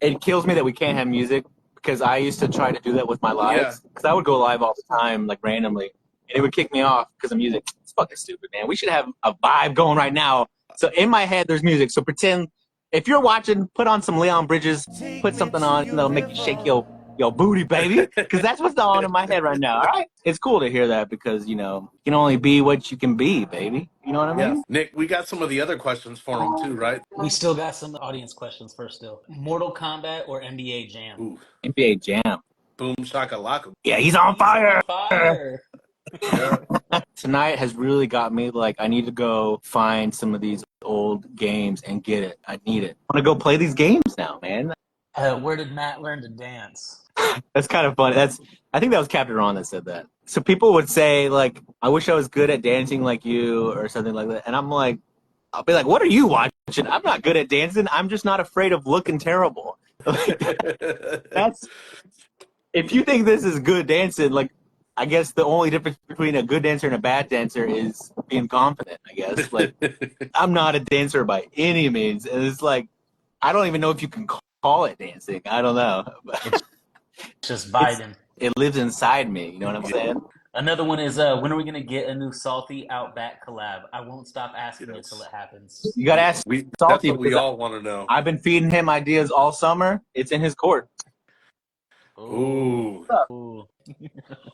It kills me that we can't have music because I used to try to do that with my Yeah. lives. Because I would go live all the time, like randomly. And it would kick me off because of music. It's fucking stupid, man. We should have a vibe going right now. So in my head, there's music. So pretend, if you're watching, put on some Leon Bridges, put something on that'll make you shake your booty, baby. Because that's what's on in my head right now, all right? It's cool to hear that because, you know, you can only be what you can be, baby. You know what I mean? Yeah. Nick, we got some of the other questions for him too, right? We still got some audience questions first still. Mortal Kombat or NBA Jam? Ooh, NBA Jam. boom shakalaka. Yeah, he's on fire. Fire! Yeah. Tonight has really got me like I need to go find some of these old games and get it. I need it. I want to go play these games now, man. Where did Matt learn to dance? That's kind of funny. I think that was Captain Ron that said that. So people would say like, I wish I was good at dancing like you or something like that. And I'm like, I'll be like, what are you watching? I'm not good at dancing. I'm just not afraid of looking terrible. That's, if you think this is good dancing, like, I guess the only difference between a good dancer and a bad dancer is being confident, I guess. Like, I'm not a dancer by any means. And it's like, I don't even know if you can call it dancing. I don't know. But Just vibing. it lives inside me. You know what I'm saying? Another one is when are we gonna get a new Salty Outback collab? I won't stop asking Yes. until it happens. You got to ask That's Salty. what we because all want to know. I've been feeding him ideas all summer. It's in his court. Ooh. Ooh.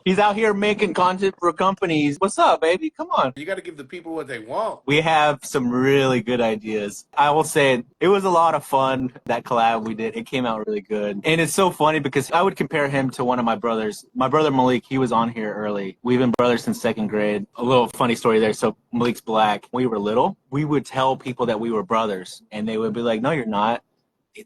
He's out here making content for companies. What's up, baby? Come on. You got to give the people what they want. We have some really good ideas. I will say it was a lot of fun, that collab we did. It came out really good. And it's so funny because I would compare him to one of my brothers. My brother Malik, he was on here early. We've been brothers since second grade. A little funny story there. So Malik's black. When we were little, we would tell people that we were brothers. And they would be like, no, you're not.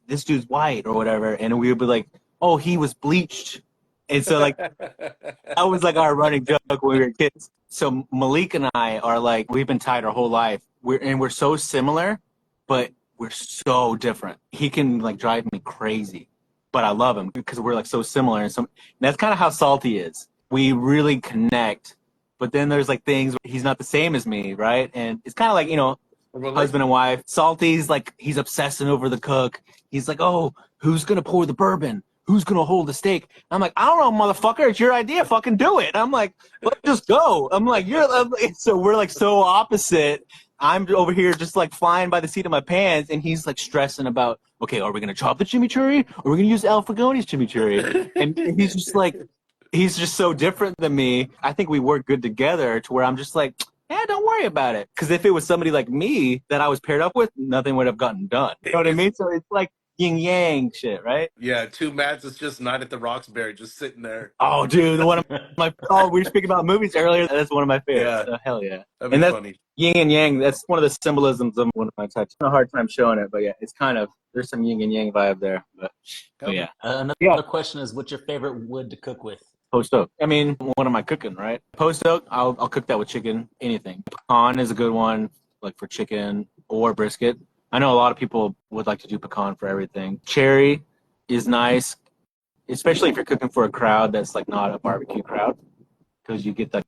This dude's white or whatever. And we would be like, oh, he was bleached. And so like that was like our running joke when we were kids. So Malik and I are like, we've been tied our whole life. We're so similar, but we're so different. He can like drive me crazy, but I love him because we're like so similar. And that's kind of how Salty is. We really connect, but then there's like things where he's not the same as me, right? And it's kind of like, you know, husband and wife. Salty's like, he's obsessing over the cook. He's like, oh, who's gonna pour the bourbon? Who's gonna hold the steak? I'm like, I don't know, motherfucker. It's your idea. Fucking do it. I'm like, let's just go. I'm like, so we're like so opposite. I'm over here just like flying by the seat of my pants, and he's like stressing about, okay, are we gonna chop the chimichurri, or are we gonna use Al Fragone's chimichurri? And he's just like, he's just so different than me. I think we work good together to where I'm just like, yeah, don't worry about it. Because if it was somebody like me that I was paired up with, nothing would have gotten done. You know what I mean? So it's like yin yang shit, right? Yeah, two Matts is just Night at the Roxbury, just sitting there. Oh, dude, one of my we were speaking about movies earlier. That's one of my favorites. Yeah. So, hell yeah. That'd be And that's funny. yin and yang. That's one of the symbolisms of one of my tattoos. I have a hard time showing it, but yeah, it's kind of, there's some yin and yang vibe there. But yeah. Another question is, what's your favorite wood to cook with? Post oak. I mean, what am I cooking, right? Post oak, I'll cook that with chicken, anything. Pecan is a good one, like for chicken or brisket. I know a lot of people would like to do pecan for everything. Cherry is nice, especially if you're cooking for a crowd that's like not a barbecue crowd, because you get the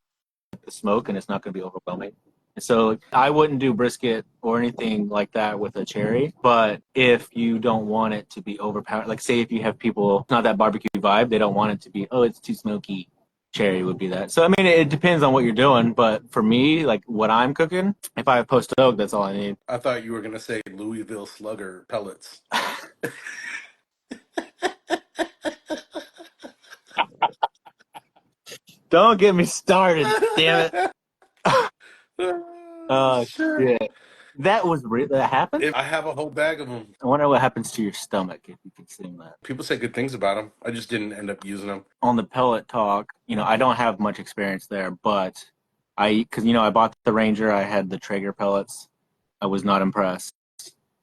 smoke and it's not going to be overwhelming. So I wouldn't do brisket or anything like that with a cherry. But if you don't want it to be overpowered, like say if you have people, not that barbecue vibe, they don't want it to be, oh, it's too smoky. Cherry would be that. So, I mean, it depends on what you're doing. But for me, like what I'm cooking, if I have post oak, that's all I need. I thought you were going to say Louisville Slugger pellets. Don't get me started, damn it. Oh, shit. That was real. That happened? I have a whole bag of them. I wonder what happens to your stomach if you consume that. People say good things about them. I just didn't end up using them. On the pellet talk, you know, I don't have much experience there, but because, you know, I bought the Ranger, I had the Traeger pellets. I was not impressed.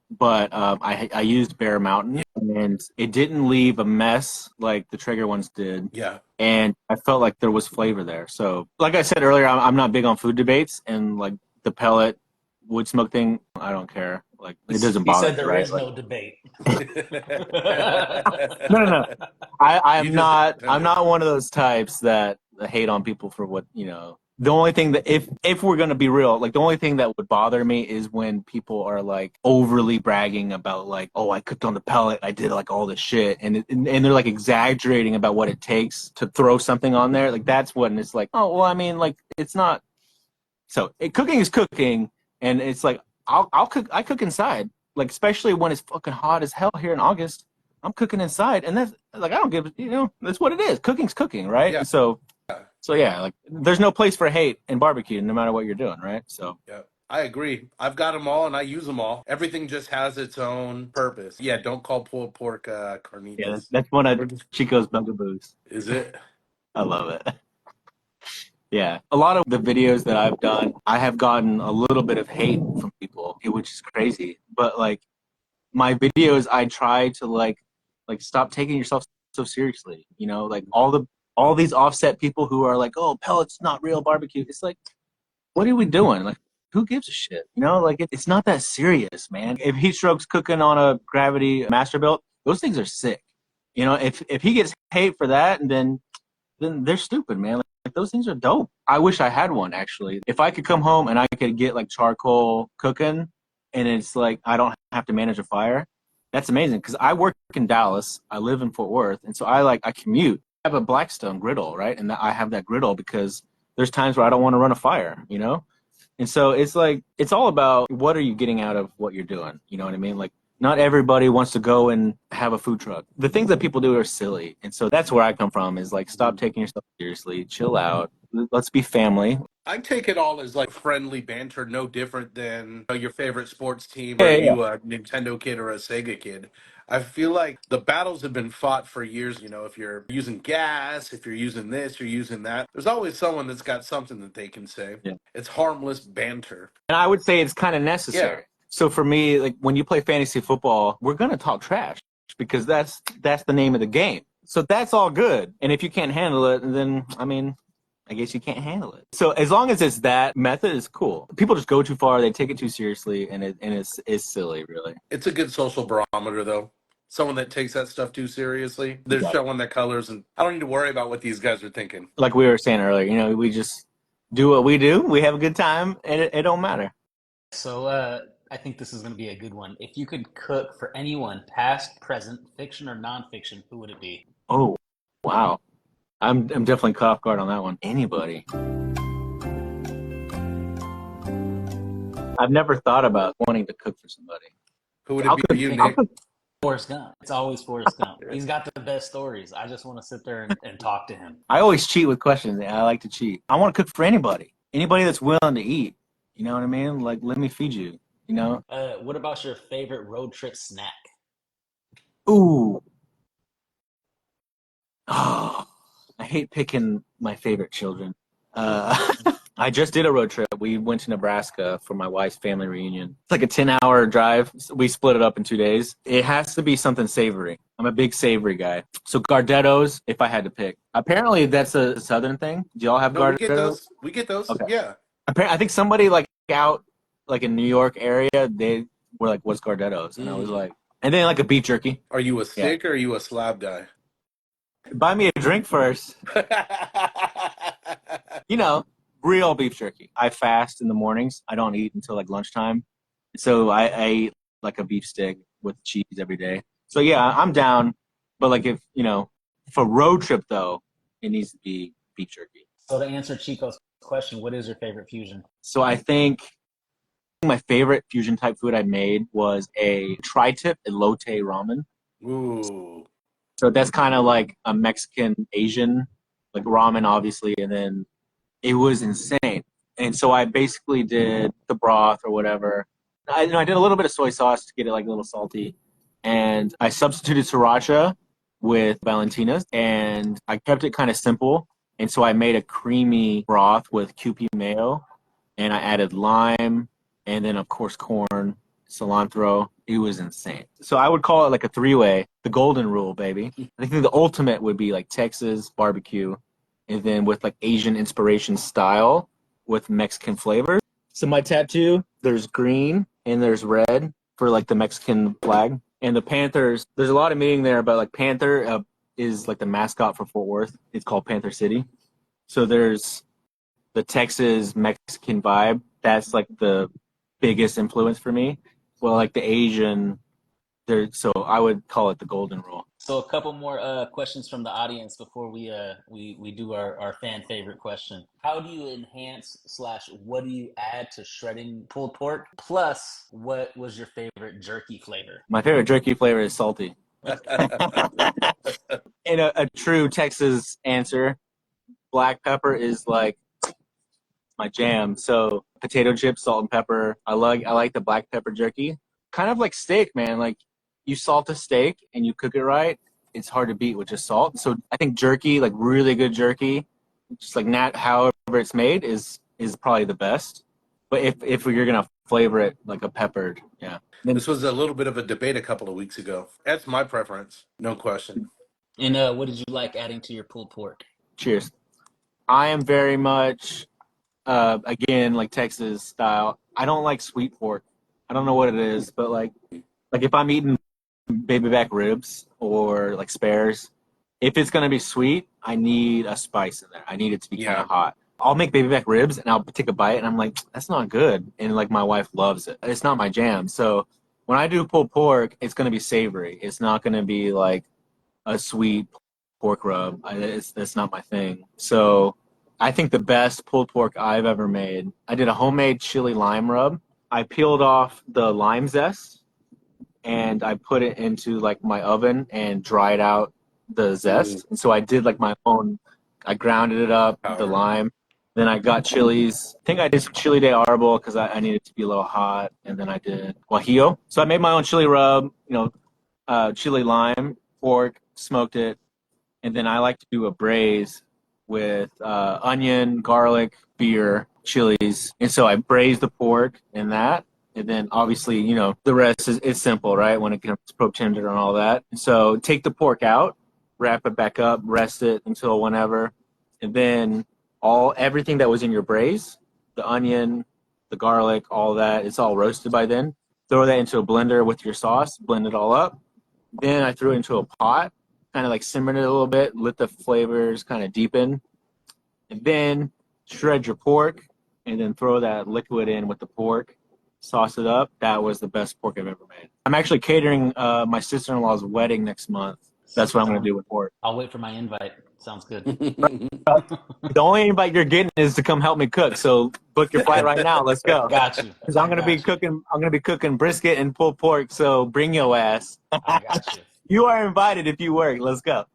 But I used Bear Mountain, and it didn't leave a mess like the Traeger ones did. Yeah. And I felt like there was flavor there. So, like I said earlier, I'm not big on food debates, and like the pellet wood smoke thing, I don't care. Like it doesn't bother me. He said there is no debate. No. I'm You not. just- I'm not one of those types that hate on people for what, you know. The only thing that, if we're gonna be real, like the only thing that would bother me is when people are like overly bragging about like, oh, I cooked on the pellet, I did like all this shit, and they're like exaggerating about what it takes to throw something on there. Like that's when it's like, oh, well, I mean, like it's not. So cooking is cooking, and it's like I'll cook. I cook inside, like especially when it's fucking hot as hell here in August. I'm cooking inside, and that's like I don't give, you know, that's what it is. Cooking's cooking, right? Yeah. So yeah, like there's no place for hate in barbecue, no matter what you're doing, right? So Yeah, I agree. I've got them all and I use them all. Everything just has its own purpose. Yeah, don't call pulled pork carnitas. yeah, that's one of Chico's bugaboos. Is it? I love it. Yeah, a lot of the videos that I've done, I have gotten a little bit of hate from people, which is crazy. But like my videos, I try to like stop taking yourself so seriously. You know, like all these offset people who are like, oh, pellets not real barbecue. It's like, what are we doing? Like, who gives a shit? You know, like it's not that serious, man. If Heat Stroke's cooking on a Gravity Masterbuilt, those things are sick. You know, if he gets hate for that, then they're stupid, man. Like those things are dope. I wish I had one actually. If I could come home and I could get like charcoal cooking, and it's like I don't have to manage a fire, that's amazing. Because I work in Dallas, I live in Fort Worth, and so I commute. I have a Blackstone griddle, right? And I have that griddle because there's times where I don't want to run a fire, you know? And so it's like, it's all about what are you getting out of what you're doing? You know what I mean? Like, not everybody wants to go and have a food truck. The things that people do are silly. And so that's where I come from is like, stop taking yourself seriously, chill out. Let's be family. I take it all as like friendly banter, no different than your favorite sports team or you a Nintendo kid or a Sega kid. I feel like the battles have been fought for years. You know, if you're using gas, if you're using this, you're using that. There's always someone that's got something that they can say. Yeah. It's harmless banter. And I would say it's kind of necessary. Yeah. So for me, like when you play fantasy football, we're going to talk trash because that's the name of the game. So that's all good. And if you can't handle it, then, I mean, I guess you can't handle it. So as long as it's that method, is cool. People just go too far, they take it too seriously, and it's silly, really. It's a good social barometer, though. Someone that takes that stuff too seriously, they're Yeah. showing their colors, and I don't need to worry about what these guys are thinking. Like we were saying earlier, we just do what we do. We have a good time, and it don't matter. So I think this is going to be a good one. If you could cook for anyone, past, present, fiction or nonfiction, who would it be? Oh, wow. I'm definitely caught off guard on that one. Anybody. I've never thought about wanting to cook for somebody. Who would I'll it be cook- for you, I'll Nick? Forrest Gump. It's always Forrest Gump. He's got the best stories. I just want to sit there and talk to him. I always cheat with questions. I like to cheat. I want to cook for anybody. Anybody that's willing to eat. You know what I mean? Like, let me feed you. What about your favorite road trip snack? Ooh. Oh, I hate picking my favorite children. I just did a road trip. We went to Nebraska for my wife's family reunion. It's like a 10-hour drive. We split it up in 2 days. It has to be something savory. I'm a big savory guy. So Gardettos, if I had to pick. Apparently, that's a Southern thing. Do y'all have No, we get Gardettos? those. We get those. Okay. Yeah. I think somebody like out like in New York area, they were like, "What's Gardettos?" And I was like, and then like a beef jerky. Are you a stick or are you a slab guy? Buy me a drink first. Real beef jerky. I fast in the mornings. I don't eat until like lunchtime. So I eat like a beef stick with cheese every day. So yeah, I'm down. But like if, for road trip though, it needs to be beef jerky. So to answer Chico's question, what is your favorite fusion? So I think my favorite fusion type food I made was a tri-tip elote ramen. Ooh. So that's kind of like a Mexican Asian, like ramen, obviously, and then it was insane. And so I basically did the broth or whatever. I did a little bit of soy sauce to get it like a little salty, and I substituted sriracha with Valentina's, and I kept it kind of simple. And so I made a creamy broth with Kewpie mayo, and I added lime, and then of course corn, cilantro. It was insane. So I would call it like a three-way, the golden rule, baby. I think the ultimate would be like Texas barbecue, and then with like Asian inspiration style with Mexican flavors. So my tattoo, there's green and there's red for like the Mexican flag. And the Panthers, there's a lot of meaning there, but like Panther is like the mascot for Fort Worth. It's called Panther City. So there's the Texas Mexican vibe. That's like the biggest influence for me. Well, like the Asian, so I would call it the golden rule. So a couple more questions from the audience before we do our fan favorite question. How do you enhance / what do you add to shredding pulled pork? Plus, what was your favorite jerky flavor? My favorite jerky flavor is salty. In a true Texas answer, black pepper is like my jam. So potato chips, salt and pepper. I like the black pepper jerky. Kind of like steak, man. Like you salt a steak and you cook it right, it's hard to beat with just salt. So I think jerky, like really good jerky, just like not however it's made is probably the best. But if you're gonna flavor it like a peppered, yeah. This was a little bit of a debate a couple of weeks ago. That's my preference, no question. And what did you like adding to your pulled pork? Cheers. I am very much again like Texas style. I don't like sweet pork. I don't know what it is, but like if I'm eating baby back ribs or like spares, if it's gonna be sweet, I need a spice in there. I need it to be kind of hot. I'll make baby back ribs and I'll take a bite and I'm like, that's not good. And like my wife loves it. It's not my jam. So when I do pulled pork, it's gonna be savory. It's not gonna be like a sweet pork rub. That's not my thing. So I think the best pulled pork I've ever made, I did a homemade chili lime rub. I peeled off the lime zest and I put it into like my oven and dried out the zest. And so I did like my own, I grounded it up, the lime. Then I got chilies. I think I did some chili de arbol because I needed it to be a little hot. And then I did guajillo. So I made my own chili rub, chili lime, pork, smoked it. And then I like to do a braise with onion, garlic, beer, chilies. And so I braise the pork in that. And then obviously, the rest is simple, right? When it comes to probe tender and all that. So take the pork out, wrap it back up, rest it until whenever. And then everything that was in your braise, the onion, the garlic, all that, it's all roasted by then. Throw that into a blender with your sauce, blend it all up. Then I threw it into a pot, kind of like simmered it a little bit, let the flavors kind of deepen. And then shred your pork and then throw that liquid in with the pork, sauce it up. That was the best pork I've ever made. I'm actually catering my sister-in-law's wedding next month. That's what I'm going to do with pork. I'll wait for my invite. Sounds good. The only invite you're getting is to come help me cook. So book your flight right now. Let's go. Got you. Because I'm gonna be cooking brisket and pulled pork. So bring your ass. I got you. You are invited if you work. Let's go.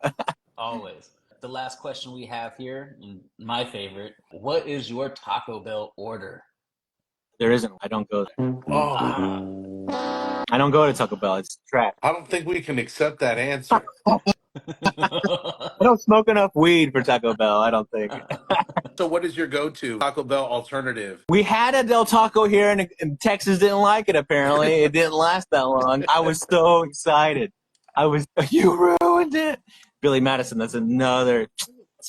Always. The last question we have here, and my favorite, what is your Taco Bell order? There isn't. I don't go there. Oh, I don't go to Taco Bell. It's trash. I don't think we can accept that answer. I don't smoke enough weed for Taco Bell. I don't think. So what is your go-to Taco Bell alternative? We had a Del Taco here, and Texas didn't like it. Apparently, it didn't last that long. I was so excited. You ruined it. Billy Madison. That's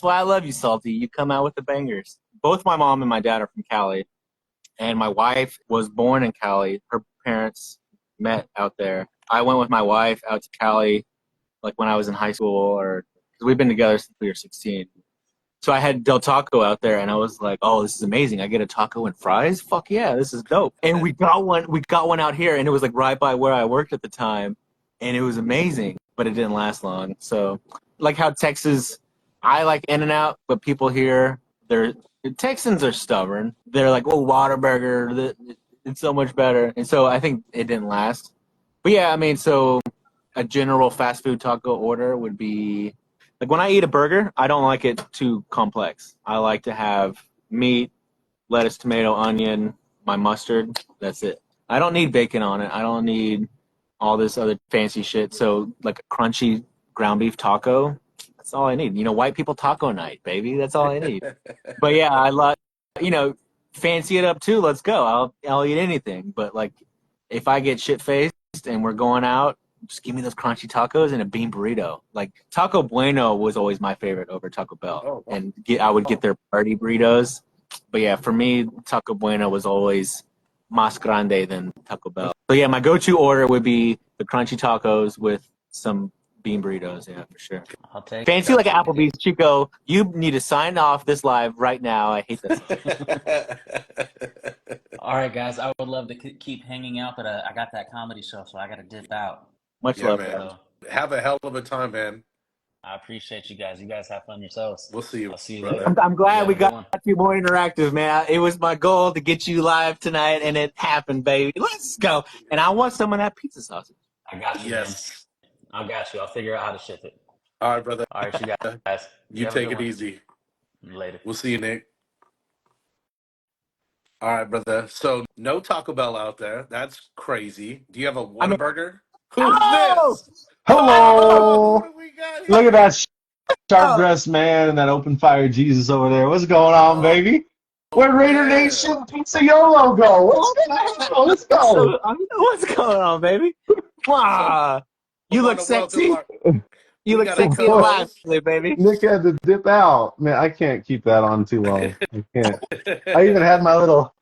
why I love you, Salty. You come out with the bangers. Both my mom and my dad are from Cali, and my wife was born in Cali. Her parents met out there. I went with my wife out to Cali, like when I was in high school, because we've been together since we were 16. So I had Del Taco out there, and I was like, "Oh, this is amazing! I get a taco and fries. Fuck yeah, this is dope!" And we got one. We got one out here, and it was like right by where I worked at the time, and it was amazing. But it didn't last long. So, like how Texas, I like In-N-Out, but people here, Texans are stubborn. They're like, "Oh, Whataburger, it's so much better." And so I think it didn't last. But yeah, I mean, so a general fast food taco order would be. Like when I eat a burger, I don't like it too complex. I like to have meat, lettuce, tomato, onion, my mustard. That's it. I don't need bacon on it. I don't need all this other fancy shit. So like a crunchy ground beef taco, that's all I need. White people taco night, baby. That's all I need. But yeah, I love, fancy it up too. Let's go. I'll eat anything. But like if I get shit faced and we're going out, just give me those crunchy tacos and a bean burrito. Like Taco Bueno was always my favorite over Taco Bell, and I would get their party burritos. But yeah, for me, Taco Bueno was always más grande than Taco Bell. So yeah, my go-to order would be the crunchy tacos with some bean burritos. Yeah, for sure. I'll take fancy like Applebee's. Chico, you need to sign off this live right now. I hate that. All right, guys. I would love to keep hanging out, but I got that comedy show, so I got to dip out. Much love, man. Have a hell of a time, man. I appreciate you guys. You guys have fun yourselves. We'll see you. I'll see you brother. later. I'm glad we got you more interactive, man. It was my goal to get you live tonight, and it happened, baby. Let's go. And I want some of that pizza sausage. I got you, yes. Man. I got you. I'll figure out how to ship it. All right, brother. All right, you guys. You take it easy. Later. We'll see you, Nick. All right, brother. So no Taco Bell out there. That's crazy. Do you have a Whataburger? Who's this? Hello. What we got here? Look at that sharp-dressed man and that open fire Jesus over there. What's going on, baby? Where Raider Nation Pizza YOLO go? Let's go. What's going on, baby? Wow. You look sexy. You look sexy and lively, baby. Nick had to dip out. Man, I can't keep that on too long. I can't. I even had my little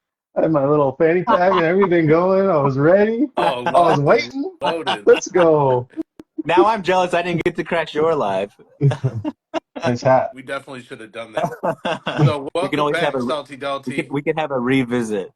fanny pack and everything going. I was ready. I was waiting. Loaded. Let's go. Now I'm jealous I didn't get to crash your live. Nice hat. We definitely should have done that. So welcome back, Salty Dalty. We can have a revisit.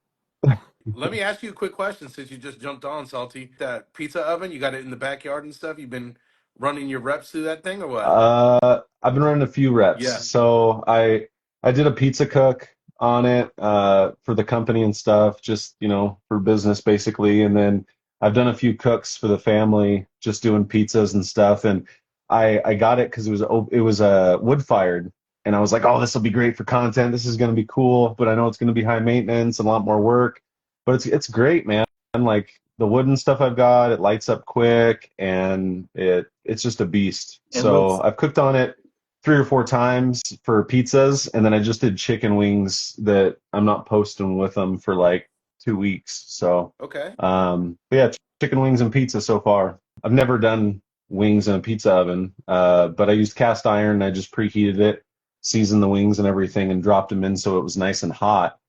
Let me ask you a quick question since you just jumped on, Salty. That pizza oven, you got it in the backyard and stuff? You've been running your reps through that thing or what? I've been running a few reps. Yeah. So I did a pizza cook on it for the company and stuff, just for business basically, and then I've done a few cooks for the family, just doing pizzas and stuff. And I got it because it was wood fired, and I was like, oh, this will be great for content. This is going to be cool, but I know it's going to be high maintenance and a lot more work. But it's great, man. And like the wooden stuff I've got, it lights up quick, and it's just a beast. So I've cooked on it 3 or 4 times for pizzas, and then I just did chicken wings that I'm not posting with them for like 2 weeks. So okay. But yeah, chicken wings and pizza so far. I've never done wings in a pizza oven, but I used cast iron and I just preheated it. seasoned the wings and everything and dropped them in so it was nice and hot.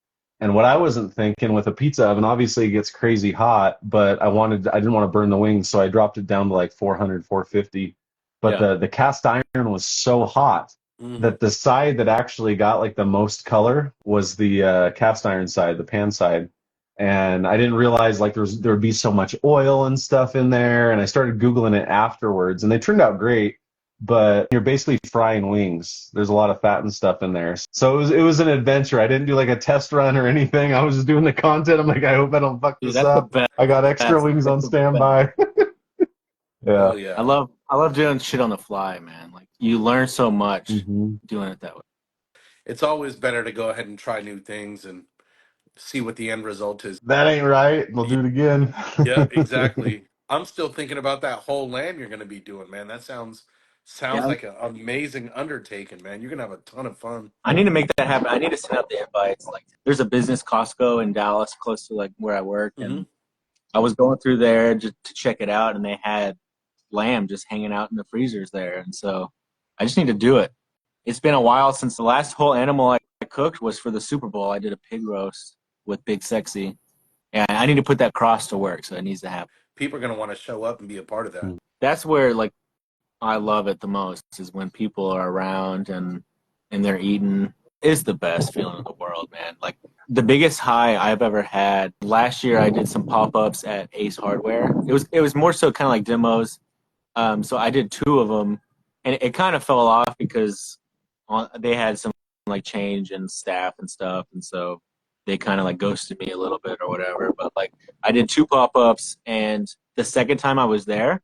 And what I wasn't thinking with a pizza oven, obviously it gets crazy hot, but I didn't want to burn the wings, so I dropped it down to like 400, 450. But Yeah. the cast iron was so hot that the side that actually got like the most color was the cast iron side, the pan side. And I didn't realize like there would be so much oil and stuff in there. And I started Googling it afterwards, and they turned out great. But you're basically frying wings. There's a lot of fat and stuff in there. So it was an adventure. I didn't do like a test run or anything. I was just doing the content. I'm like, I hope I don't fuck Dude, this that's the up. best. I got extra That's wings on the best. standby. Yeah. Oh yeah. I love doing shit on the fly, man. Like you learn so much doing it that way. It's always better to go ahead and try new things and see what the end result is. That ain't right. We'll do it again. Yeah, exactly. I'm still thinking about that whole lamb you're going to be doing, man. That sounds Yeah, like an amazing undertaking, man. You're going to have a ton of fun. I need to make that happen. I need to send out the invites. Like, there's a business Costco in Dallas, close to like where I work, and I was going through there just to check it out, and they had lamb just hanging out in the freezers there, and so I just need to do it. It's been a while since the last whole animal I cooked was for the Super Bowl. I did a pig roast with Big Sexy, and I need to put that cross to work, so it needs to happen. People are going to want to show up and be a part of that. That's where like I love it the most, is when people are around and they're eating. It's the best feeling in the world, man. Like the biggest high I've ever had. Last year I did some pop-ups at Ace Hardware. It was more so kind of like demos. So I did 2 of them, and it kind of fell off because they had some like change in staff and stuff, and so they kind of like ghosted me a little bit or whatever. But like I did 2 pop-ups, and the second time I was there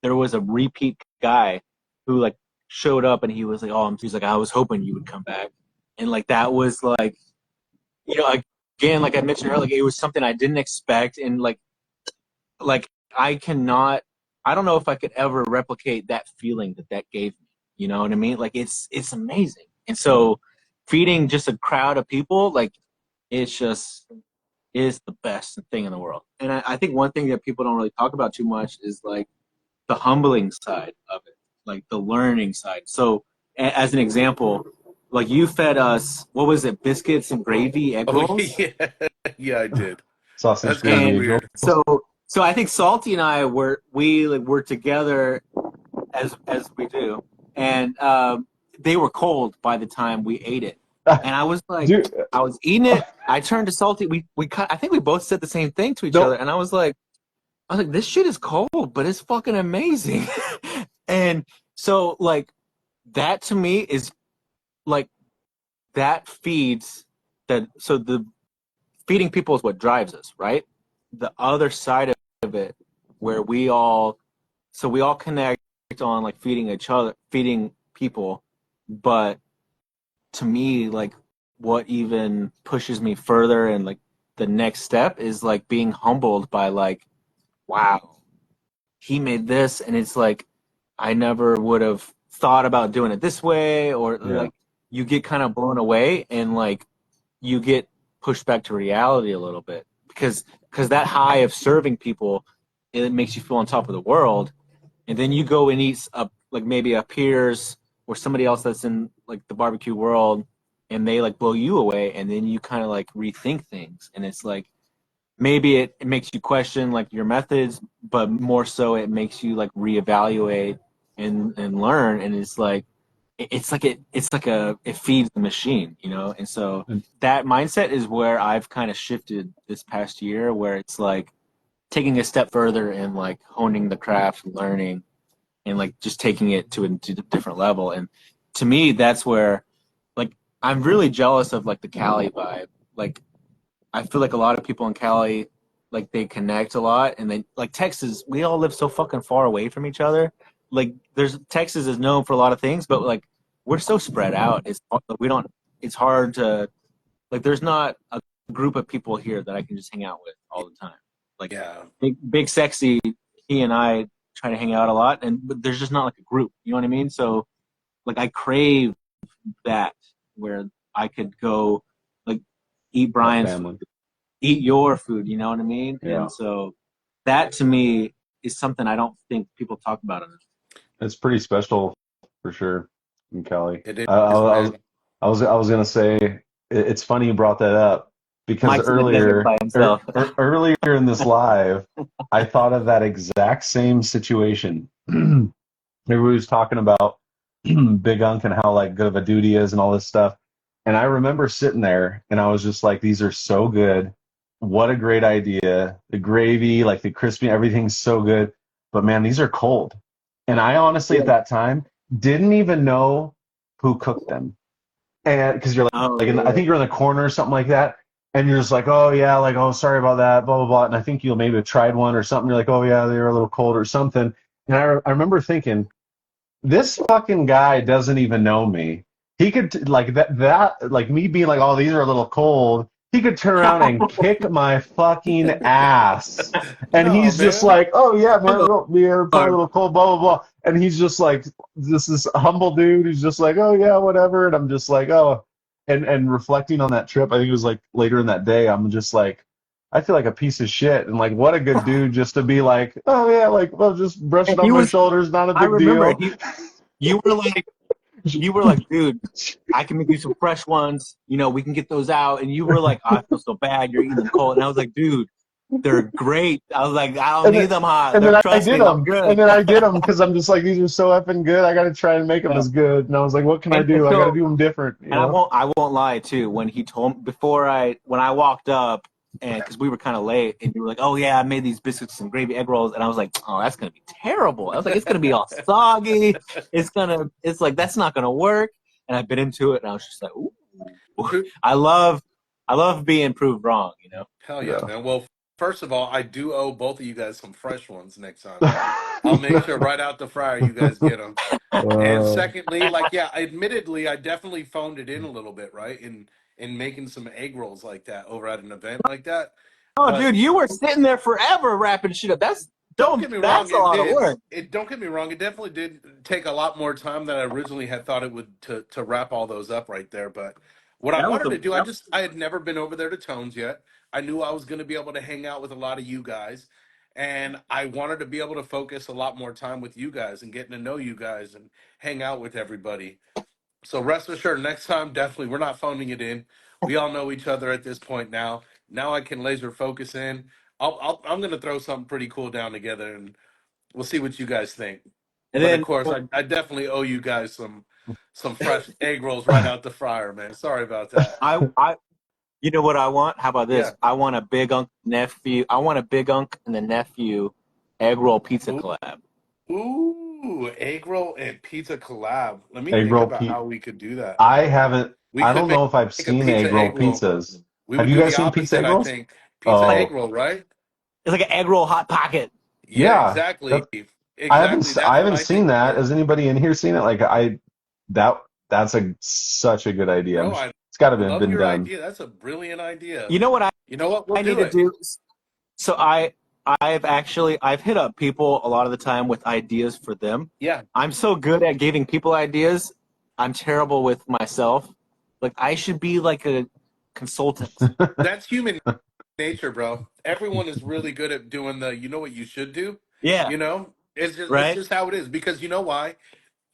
was a repeat guy who like showed up, and he was like, he's like, I was hoping you would come back. And like that was like, you know, again, like I mentioned earlier, like, it was something I didn't expect, and like I don't know if I could ever replicate that feeling that gave me. You know what I mean? Like it's amazing. And so feeding just a crowd of people, like it's just is the best thing in the world. And I think one thing that people don't really talk about too much is like the humbling side of it, like the learning side. So as an example, like you fed us, what was it, biscuits and gravy egg rolls? yeah. Yeah, I did. Sausage That's kind gravy of egg roll. weird. So I think Salty and I were together as we do, and they were cold by the time we ate it. And I was like, Dude. I was eating it. I turned to Salty. I think we both said the same thing to each other, and I was like, this shit is cold, but it's fucking amazing. And so like that to me is like that feeds that. So the feeding people is what drives us, right? The other side of it, where we all connect on like feeding each other, feeding people, but to me, like what even pushes me further and like the next step is like being humbled by like, wow, he made this, and it's like I never would have thought about doing it this way, or like you get kind of blown away and like you get pushed back to reality a little bit because that high of serving people, it makes you feel on top of the world, and then you go and eat like maybe a peers or somebody else that's in like the barbecue world, and they like blow you away, and then you kind of like rethink things, and it's like maybe it makes you question like your methods, but more so it makes you like reevaluate and learn, and it's like it feeds the machine, you know. And so that mindset is where I've kind of shifted this past year, where it's like taking a step further and like honing the craft, learning, and like just taking it to a different level. And to me, that's where like I'm really jealous of like the Cali vibe. Like I feel like a lot of people in Cali, like they connect a lot, and they like Texas. We all live so fucking far away from each other. Like Texas is known for a lot of things, but like we're so spread out. It's hard to like. There's not a group of people here that I can just hang out with all the time. Like big sexy, he and I try to hang out a lot, but there's just not like a group. You know what I mean? So like I crave that where I could go like eat Brian's food, eat your food. You know what I mean? Yeah. And so that to me is something I don't think people talk about enough. It's pretty special for sure in Cali. It is, I I was gonna say it's funny you brought that up because Mike's in the desert by himself. earlier in this live, I thought of that exact same situation. Everybody was talking about Big Unk and how like good of a dude he is and all this stuff. And I remember sitting there and I was just like, these are so good. What a great idea. The gravy, like the crispy, everything's so good. But man, these are cold. And I honestly at that time didn't even know who cooked them. And because you're Oh, like I yeah. think you're in the corner or something like that. And you're just like, oh yeah, like, oh, sorry about that, blah, blah, blah. And I think you'll maybe have tried one or something. You're like, oh yeah, they were a little cold or something. And I remember thinking, this fucking guy doesn't even know me. He could like that like me being like, oh, these are a little cold. He could turn around and kick my fucking ass. And No, he's just man. like, oh yeah, man, we're probably a Or- little cold, blah blah blah. And he's just like this humble dude who's just like, oh yeah, whatever. And I'm just like, oh, and reflecting on that trip, I think it was like later in that day, I'm just like, I feel like a piece of shit. And like, what a good dude just to be like, oh yeah, like, well, just brush it And off he my was, shoulders, not a I big remember deal. it. You were like, you were like, dude, I can make you some fresh ones. You know, we can get those out. And you were like, oh, I feel so bad. You're eating them cold. And I was like, dude, they're great. I was like, I don't And need then, them hot. and then I Trust me, did they're them. good. And then I did them because I'm just like, these are so effing good. I got to try and make them Yeah. as good. And I was like, what can I And do? I got to so, do them different, you and I know? won't lie too. When he told when I walked up, and because we were kind of late, and you were like, "Oh yeah, I made these biscuits and gravy egg rolls," and I was like, "Oh, that's gonna be terrible." I was like, "It's gonna be all soggy. It's like that's not gonna work." And I bit into it, and I was just like, "Ooh." I love being proved wrong. You know. Hell yeah, Yeah. man. Well, first of all, I do owe both of you guys some fresh ones next time. I'll make sure right out the fryer you guys get them. And Uh, secondly, like, yeah, admittedly, I definitely phoned it in a little bit, right? In making some egg rolls like that over at an event like that. Oh, But dude, you were sitting there forever wrapping shit up. don't get me wrong, That's a it lot of did. work. It don't get me wrong, it definitely did take a lot more time than I originally had thought it would to wrap all those up right there. But what I That was wanted the to do, that, I had never been over there to Tones yet. I knew I was going to be able to hang out with a lot of you guys, and I wanted to be able to focus a lot more time with you guys and getting to know you guys and hang out with everybody. So rest assured, next time, definitely, we're not phoning it in. We all know each other at this point now. Now I can laser focus in. I'm going to throw something pretty cool down together, and we'll see what you guys think. and But of then course, I definitely owe you guys some fresh egg rolls right out the fryer, man. Sorry about that. I you know what I want? How about Yeah. this? I want a big unk nephew. I want a big unk and the nephew egg roll pizza Ooh, collab. egg roll and pizza collab. Let me egg think roll about pizza. how we could do that. I haven't, We I could don't know if I've make a seen pizza egg roll egg roll. pizzas. We Have would you do guys the seen pizza opposite, egg I rolls? think. Pizza egg Oh, roll, right? It's like an egg roll hot pocket. Yeah, yeah. exactly. That, Exactly. I That's what haven't I think seen we that. did. Has anybody in here seen it? Like that's such a good idea. Bro, I It's got to have love been your done. idea. That's a brilliant idea. You know what You know what? We'll I need do to it. do? So I've hit up people a lot of the time with ideas for them. Yeah. I'm so good at giving people ideas. I'm terrible with myself. Like I should be like a consultant. That's human nature, bro. Everyone is really good at doing the you know what you should do. Yeah. You know? It's Right. just how it is. Because you know why?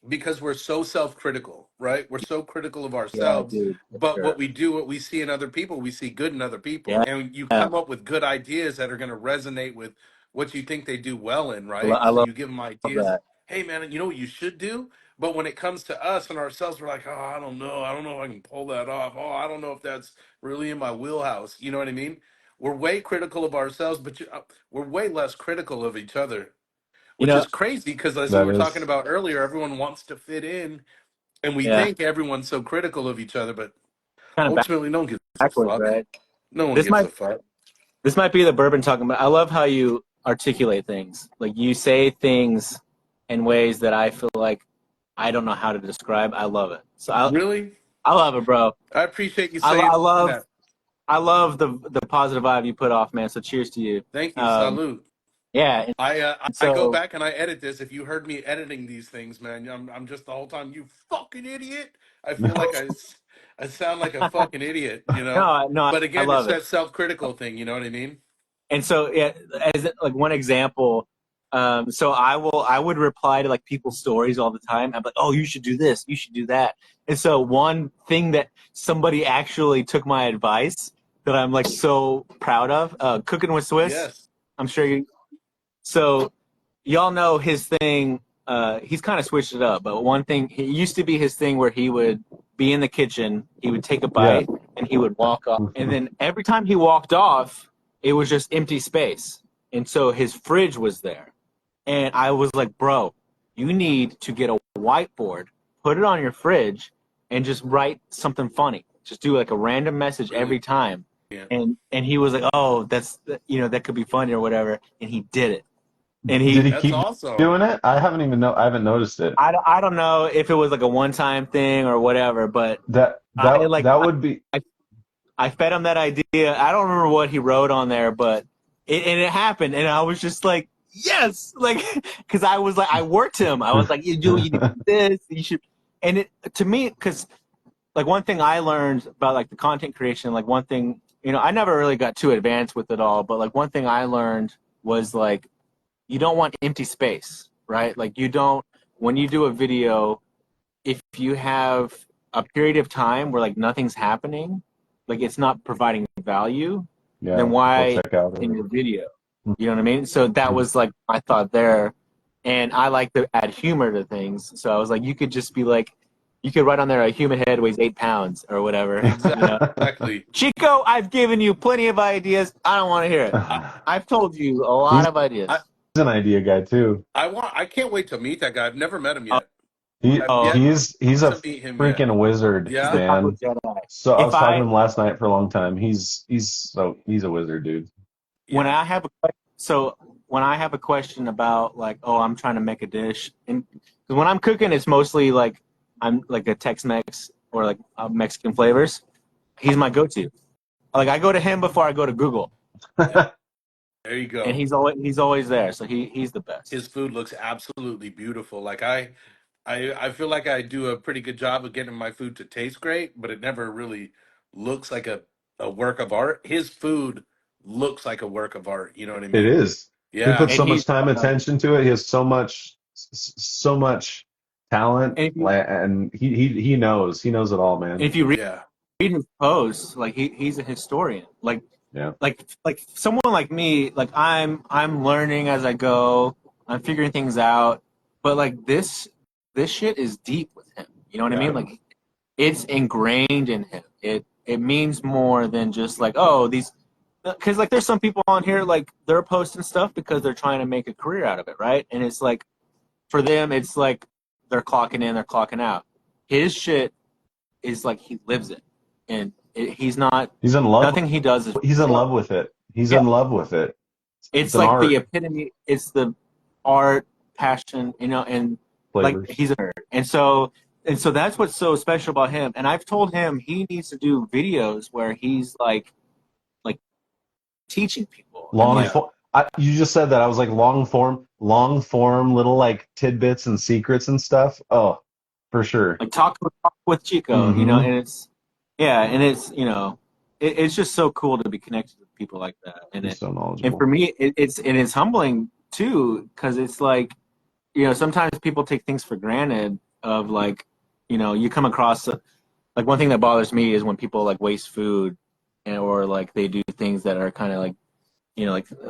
Because we're so self-critical, right? We're so critical of Yeah, ourselves. dude. For But what sure. we do, what we see in other people, we see good in other people. Yeah. And you Yeah. come up with good ideas that are going to resonate with what you think they do well in, right? I So love you give them ideas. that. Hey, man, you know what you should do? But when it comes to us and ourselves, we're like, oh, I don't know. I don't know if I can pull that off. Oh, I don't know if that's really in my wheelhouse. You know what I mean? We're way critical of ourselves, but we're way less critical of each other, You which know, is crazy because as we That were talking is, about earlier, everyone wants to fit in and we yeah, think everyone's so critical of each other, but kind of ultimately, no one gives a backwards, fuck. right? No one This gives might a fuck. this might be the bourbon talking, but I love how you articulate things. Like you say things in ways that I feel like I don't know how to describe. I love it. So Really? I love it, bro. I appreciate you I, saying I love that. I love the positive vibe you put off, man. So cheers to you. Thank you. Um, Salute. yeah. And I go so back and I edit this. If you heard me editing these things, man, I'm just the whole time, you fucking idiot. I feel like I sound like a fucking idiot, you know? no, But I again, it's love it. that self critical thing, you know what I mean? And so yeah, as like one example, So I would reply to like people's stories all the time. I'm like, oh, you should do this, you should do that. And so one thing that somebody actually took my advice that I'm like so proud of, Cooking with Swiss. Yes. I'm sure you. So y'all know his thing. He's kind of switched it up, but one thing, he used to be his thing where he would be in the kitchen, he would take a Yeah. bite, and he would walk off. And then every time he walked off, it was just empty space. And so his fridge was there. And I was like, bro, you need to get a whiteboard, put it on your fridge, and just write something funny. Just do like a random message every time. Yeah. And he was like, oh, that's, that could be funny or whatever. And he did it. And Did he That's keep awesome. doing it? I haven't noticed it. I don't know if it was like a one-time thing or whatever, but That would be. I fed him that idea. I don't remember what he wrote on there, but it happened, and I was just like, yes, like, because I was like, I worked him. I was like, you do this, you should, and it to me, because like one thing I learned about like the content creation, like one thing, I never really got too advanced with it all, but like one thing I learned was like, you don't want empty space, right? Like you don't, when you do a video, if you have a period of time where like nothing's happening, like it's not providing value, Yeah. then why I'll check out in your video? You know what I mean? So that was like my thought there. And I like to add humor to things. So I was like, you could just be like, you could write on there, a human head weighs 8 pounds or whatever. Exactly. Chico, I've given you plenty of ideas. I don't want to hear it. I've told you a lot of ideas. He's an idea guy too. I can't wait to meet that guy. I've never met him yet. He's a To meet him freaking yet. wizard, Yeah. man. So I was If talking I- to him last night for a long time. He's a wizard, dude. When I have a question about like, oh, I'm trying to make a dish, and 'cause when I'm cooking, it's mostly like I'm like a Tex-Mex or like Mexican flavors. He's my go-to. Like I go to him before I go to Google, There you go. and he's always there. So he's the best. His food looks absolutely beautiful. Like I feel like I do a pretty good job of getting my food to taste great, but it never really looks like a work of art. His food looks like a work of art. You know what I mean? It is. He Yeah. puts And so much he's- time, attention to it. He has so much talent, And if you- and he knows it all, man. And if you read Yeah. his posts, like he's a historian. Like Yeah. like someone like me, like I'm learning as I go. I'm figuring things out. But like this shit is deep with him. You know what I Yeah. mean? Like it's ingrained in him. It means more than just like, oh, these, because like there's some people on here like they're posting stuff because they're trying to make a career out of it, right? And it's like for them it's like they're clocking in, they're clocking out. His shit is like he lives it. And he's not, He's in love. nothing he does is, He's in love with it. He's in love with it. it's an like art. the epitome, it's the art, passion, and Flavors. like he's a nerd. And so that's what's so special about him. And I've told him he needs to do videos where he's like teaching people. Long And, like, form. You just said that. I was like long form, little like tidbits and secrets and stuff. Oh, for sure. like talk with Chico, Mhm. and it's it's just so cool to be connected with people like that. And He's it, so knowledgeable. and for me, it's humbling too, because it's like, sometimes people take things for granted of like, you come across like one thing that bothers me is when people like waste food or like they do things that are kind of like,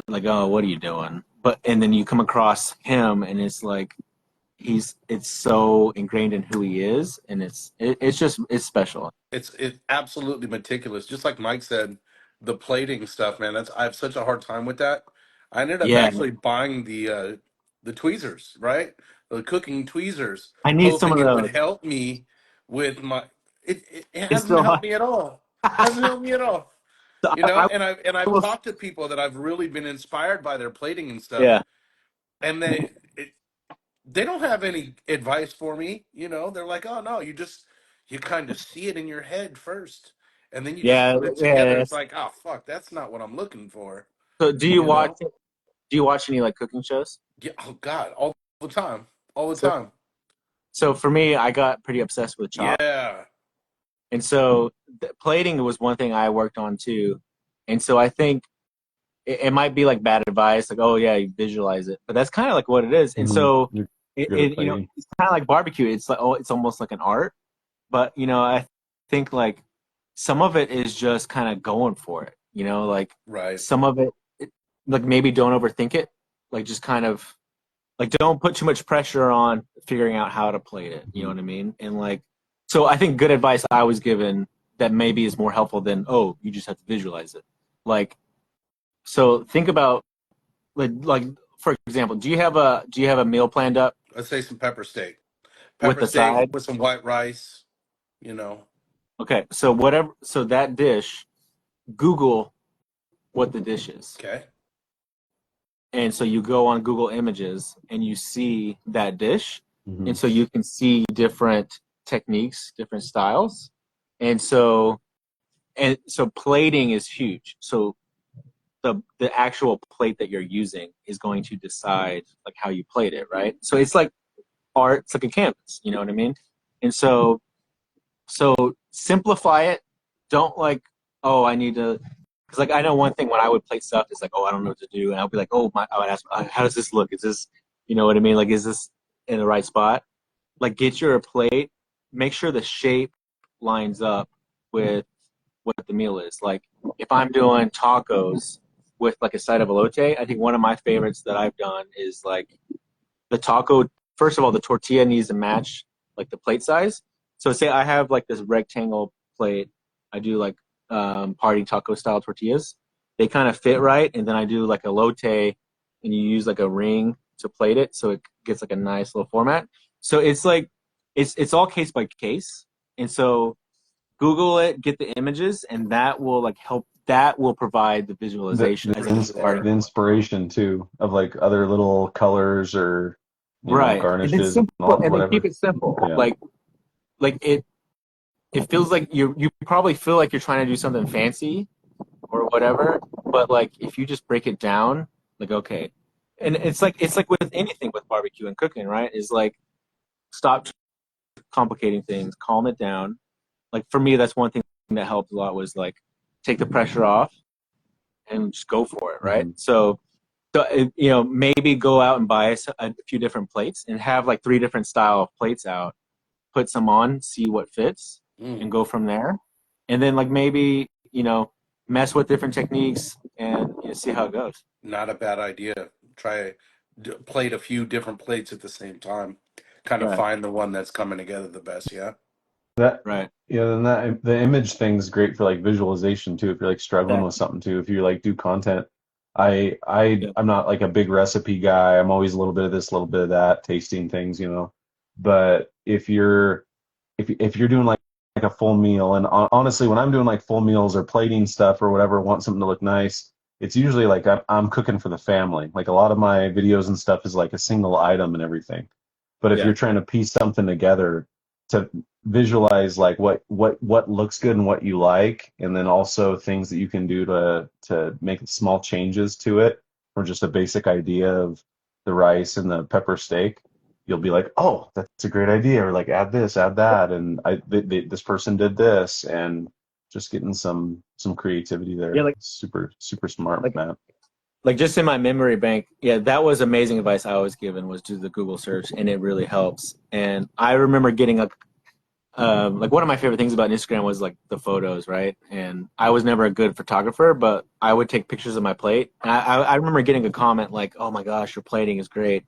like, oh, what are you doing? And then you come across him and it's like, it's so ingrained in who he is, and it's special. It's absolutely meticulous. Just like Mike said, the plating stuff, man. I have such a hard time with that. I ended up Yeah. actually buying the tweezers, right? The cooking tweezers. I need some hoping of it those. would help me with my. It It's hasn't so helped me at all. Hasn't helped me at all. So And I've will- talked to people that I've really been inspired by their plating and stuff. yeah. And they don't have any advice for me. They're like, oh no, you kind of see it in your head first, and then you Yeah, just put it yeah, together. it's- It's like, oh fuck, that's not what I'm looking for. So do You you know? watch? Do you watch any like cooking shows? Yeah, oh god, all the time, all the So- time. So for me, I got pretty obsessed with Chopped. Yeah, And so plating was one thing I worked on too. And so I think it might be like bad advice, like, oh yeah, you visualize it, but that's kind of like what it is. And so You're good at plating. it's kind of like barbecue. It's like, oh, it's almost like an art, but I think like some of it is just kind of going for it. Like Right. some of it, like maybe don't overthink it, like just kind of like don't put too much pressure on figuring out how to plate it. You know what I mean? And like, so I think good advice I was given that maybe is more helpful than, oh, you just have to visualize it. Like, so think about like for example, do you have a meal planned up Let's say some pepper steak. with Pepper the steak side? with some white rice, you know. Okay, so that dish, Google what the dish is. Okay. And so you go on Google Images and you see that dish. Mhm. And so you can see different techniques, different styles. And so plating is huge. So the actual plate that you're using is going to decide like how you plate it, right? So it's like art, it's like a canvas, you know what I mean? And so simplify it. Don't like, oh, I need to, because like I know one thing when I would plate stuff is like, oh, I don't know what to do, and I'll be like, oh, I would ask, how does this look? Is this, you know what I mean? Like, is this in the right spot? Like, get your plate, make sure the shape lines up with what the meal is. Like, if I'm doing tacos with like a side of elote, I think one of my favorites that I've done is like the taco. First of all, the tortilla needs to match like the plate size. So say I have like this rectangle plate. I do like party taco style tortillas. They kind of fit right, and then I do like a elote, and you use like a ring to plate it, so it gets like a nice little format. So it's like it's all case by case, and so Google it, get the images, and that will like help. That will provide the visualization as a The starting. inspiration too of like other little colors or Right, and then garnishes and simple, and then whatever. keep it simple. Yeah. Like it feels like you probably feel like you're trying to do something fancy or whatever, but like if you just break it down, like okay, and it's like with anything with barbecue and cooking, right? Is like stop complicating things, calm it down. Like for me, that's one thing that helped a lot was like take the pressure off and just go for it, right? Mhm. So maybe go out and buy a few different plates and have like 3 different style of plates out, put some on, see what fits, and go from there. And then like maybe mess with different techniques and see how it goes. Not a bad idea. Try plate a few different plates at the same time. Kind of Right. find the one that's coming together the best, yeah? That Right. then the image thing is great for like visualization too. If you're like struggling with something too, if you like do content, I'm not like a big recipe guy. I'm always a little bit of this, a little bit of that, tasting things, But if you're doing like a full meal, and honestly, when I'm doing like full meals or plating stuff or whatever, want something to look nice, it's usually like I'm cooking for the family. Like a lot of my videos and stuff is like a single item and everything. But if Yeah. you're trying to piece something together to visualize like what looks good and what you like, and then also things that you can do to make small changes to it, or just a basic idea of the rice and the pepper steak, you'll be like, oh, that's a great idea, or like add this, add that, and this person did this, and just getting some creativity there. Yeah, like Super smart, like Matt. like just in my memory bank, yeah, that was amazing advice I was given was do the Google search, and it really helps. And I remember getting like one of my favorite things about Instagram was like the photos, right? And I was never a good photographer, but I would take pictures of my plate. And I remember getting a comment like, "Oh my gosh, your plating is great,"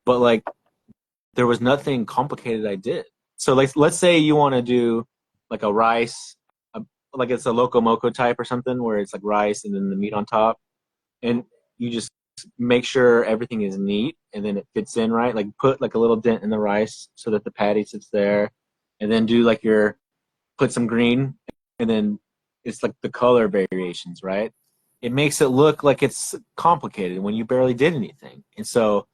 but like there was nothing complicated I did. So like let's say you want to do like a rice, like it's a loco moco type or something where it's like rice and then the meat on top, and you just make sure everything is neat and then it fits in right. Like put like a little dent in the rice so that the patty sits there, and then do like put some green, and then it's like the color variations, right? It makes it look like it's complicated when you barely did anything. And so,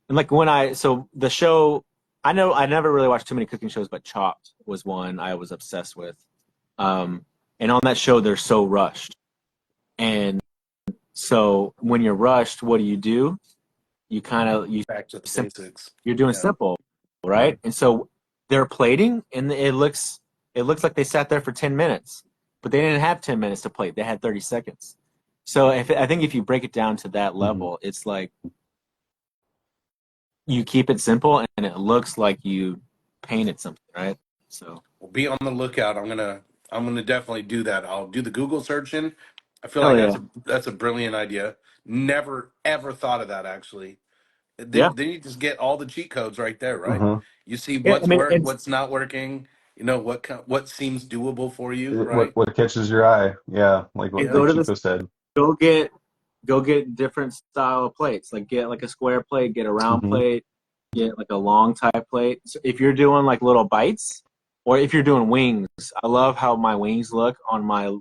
and like the show, I know I never really watched too many cooking shows, but Chopped was one I was obsessed with. And on that show, they're so rushed. And so when you're rushed, what do? You Back to the basics. you're doing Yeah. simple, right? And so they're plating, and it looks like they sat there for 10 minutes, but they didn't have 10 minutes to plate. They had 30 seconds. So I think if you break it down to that level, it's like you keep it simple and it looks like you painted something, right? So Well, be on the lookout. I'm gonna definitely do that. I'll do the Google searching. I feel hell like yeah, that's a brilliant idea. Never ever thought of that actually. yeah, Then you just get all the cheat codes right there, right? Uh-huh. You see yeah. I mean, it's what's not working. You know what seems doable for you, What right? catches your eye? Yeah, and Yeah. go to Chico said. go get different style of plates. Like get like a square plate, get a round Hmm. plate, get like a long type plate. So if you're doing like little bites, or if you're doing wings, I love how my wings look on my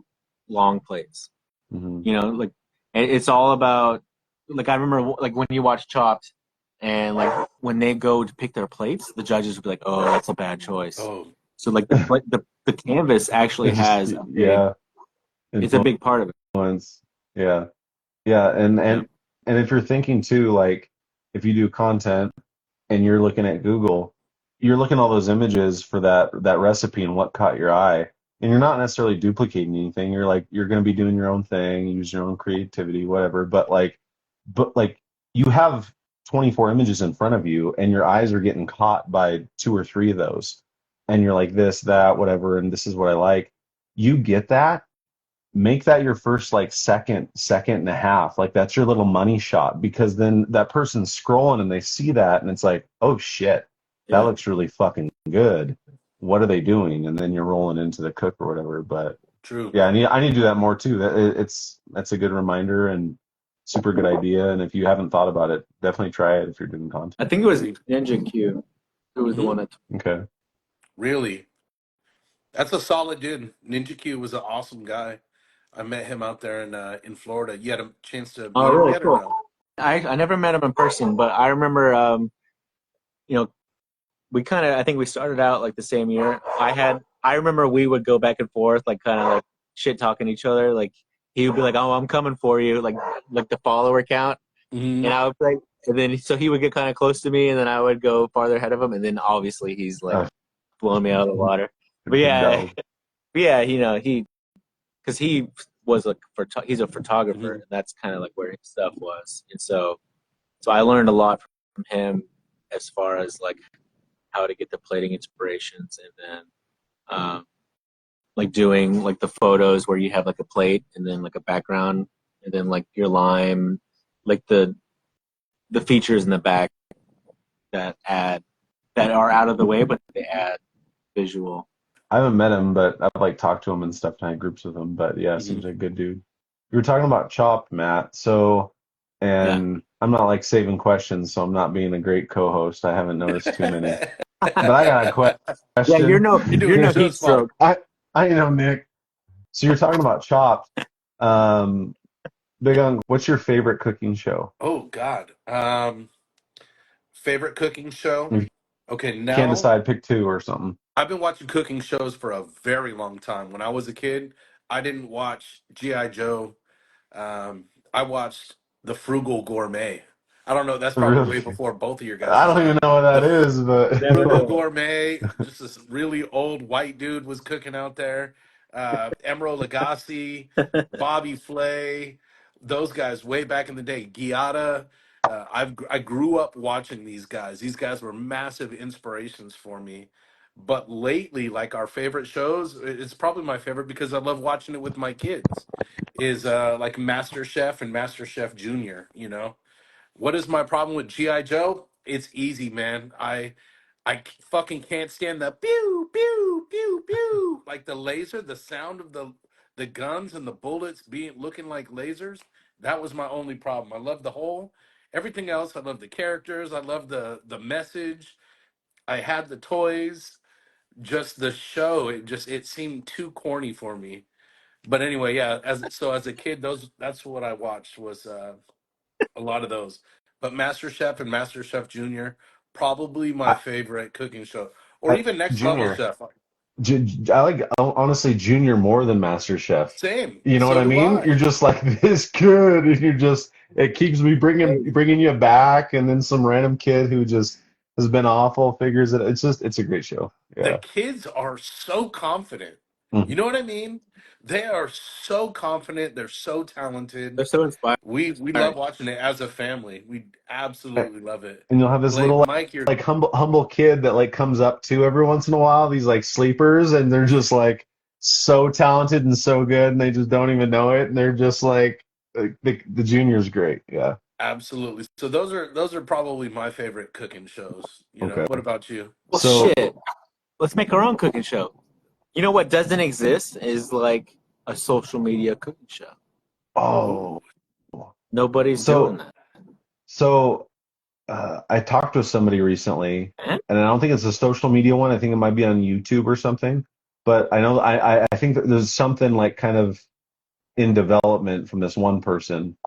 long plates. Hmm. You know, like it's all about like I remember like when you watch Chopped, and like when they go to pick their plates, the judges would be like, "Oh, that's a bad choice." Oh, So like the canvas actually It just, has yeah, it's a big part of it. influence. Yeah. Yeah, and Yeah. if you're thinking too, like if you do content and you're looking at Google, you're looking at all those images for that recipe and what caught your eye. And you're not necessarily duplicating anything. You're going to be doing your own thing, use your own creativity, whatever. But like you have 24 images in front of you and your eyes are getting caught by two or three of those. And you're like this, that, whatever, and this is what I like. You get that, make that your first like second and a half, like that's your little money shot, because then that person's scrolling and they see that and it's like, oh shit, that Yeah. looks really fucking good, what are they doing? And then you're rolling into the cook or whatever. But true. yeah, I need to do that more too. That's a good reminder and super good idea, and if you haven't thought about it, definitely try it if you're doing I content. think it was Ninja Q who was the Hmm. one that. Okay. Really, that's a solid dude. Ninja Q was an awesome guy. I met him out there in Florida. You had a chance to Oh, meet him really yet or cool. no? I never met him in person, but I remember you know we kind of I think we started out like the same year. I remember we would go back and forth like kind of like shit talking each other. Like he would be like, "Oh, I'm coming for you," like the follower count, Hmm. and I would be like, and then so he would get kind of close to me, and then I would go farther ahead of him, and then obviously he's like uh, blowing me out of the water. But Big yeah, dog. but yeah, because he was he's a photographer, Hmm. and that's kind of like where his stuff was, and so I learned a lot from him as far as like how to get the plating inspirations, and then like doing like the photos where you have like a plate and then like a background and then like your lime, like the features in the back that are out of the way, but they add visual. I haven't met him, but I've like talked to him and stuff, and I had groups with him. But yeah, Hmm. seems like a good dude. You were talking about Chopped, Matt. So, Yeah. and I'm not like saving questions, so I'm not being a great co-host. I haven't noticed too many. But I got a Yeah, question. You're you're doing no heat just fine. stroke. I know, Nick. So you're talking about Chopped. Um, Big on, what's your favorite cooking show? Oh God. Favorite cooking show? If you Okay, can't now decide, pick two or something. I've been watching cooking shows for a very long time. When I was a kid, I didn't watch G.I. Joe. I watched The Frugal Gourmet. I don't know, that's probably Really? way before both of your I guys' don't even time. know what The that is, Never Frugal heard but of Gourmet, just this really old white dude was cooking out there. Emeril Lagasse, it. Bobby Flay, those guys way back in the day. Giada. I grew up watching these guys. These guys were massive inspirations for me. But lately, like our favorite shows, it's probably my favorite because I love watching it with my kids. Is like Master Chef and Master Chef Junior. You know, what is my problem with GI Joe? It's easy, man. I fucking can't stand the pew pew pew pew, like the laser, the sound of the guns and the bullets being looking like lasers. That was my only problem. I love the whole everything else. I love the characters. I love the message. I had the toys. Just the show, it seemed too corny for me. But anyway, yeah. As a kid, that's what I watched was a lot of those. But Master Chef and Master Chef Junior, probably my I, favorite cooking show, or I even Next Level Junior. Chef. I like honestly Junior more than Master Chef. Same. You know what So I do mean? I. You're just like this good, and you're just it keeps me bringing you back, and then some random kid who just has been awful figures it. It's a great show. The Yeah. kids are so confident. You know what I mean? They are so confident. They're so talented. They're so inspiring. We love watching it as a family. We absolutely love it. And you'll have this Blake, little Mike, you're like humble kid that like comes up to every once in a while, these like sleepers, and they're just like so talented and so good, and they just don't even know it, and they're just like the junior's great. Yeah. absolutely. So those are probably my favorite cooking shows. You know, Okay. what about you? Well, So shit. Let's make our own cooking show. You know what doesn't exist is like a social media cooking show. oh Nobody's doing so that. so I talked with somebody recently, Eh? and I don't think it's a social media one. I think it might be on YouTube or something. But I know I think that there's something like kind of in development from this one person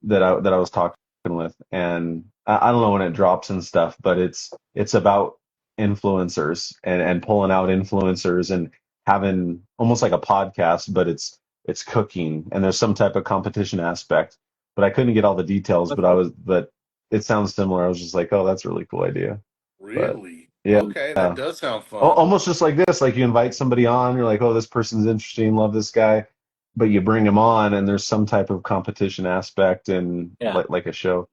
that I was talking with, and I don't know when it drops and stuff, but it's about influencers and pulling out influencers and having almost like a podcast, but it's cooking and there's some type of competition aspect. But I couldn't get all the details, but it sounds similar. I was just like, oh, that's a really cool idea. But Really? yeah. Okay, that does sound fun. Almost just like this, like you invite somebody on, you're like, oh, this person's interesting, love this guy, but you bring him on, and there's some type of competition aspect and Yeah. like a show.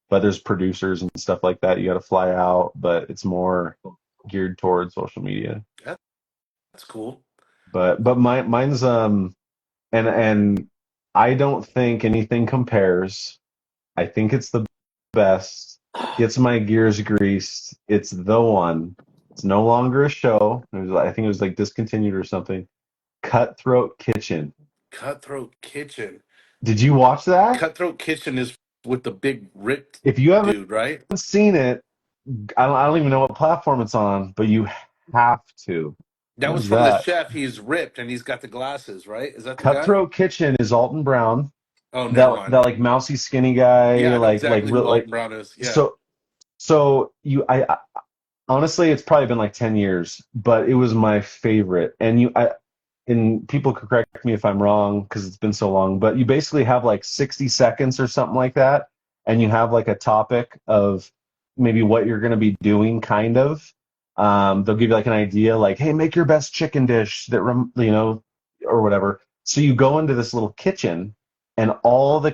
But there's producers and stuff like that. You got to fly out, but it's more geared towards social media. That's cool. But mine's and I don't think anything compares. I think it's the best. Gets my gears greased. It's the one. It's no longer a show. I think it was like discontinued or something. Cutthroat Kitchen. Cutthroat Kitchen. Did you watch that? Cutthroat Kitchen is with the big ripped If you haven't dude, right? seen it, I don't even know what platform it's on, but you have to. That What was is from the that? chef. He's ripped and he's got the glasses, right? Is that the guy? Cutthroat Kitchen is Alton Brown. Oh, never That mind. like mousy skinny guy, Yeah, I know like exactly real who like Alton Brown is. Yeah. so you I honestly it's probably been like 10 years, but it was my favorite. And people could correct me if I'm wrong because it's been so long, but you basically have like 60 seconds or something like that, and you have like a topic of maybe what you're going to be doing, kind of. They'll give you like an idea, like, hey, make your best chicken dish or whatever. So you go into this little kitchen, and all the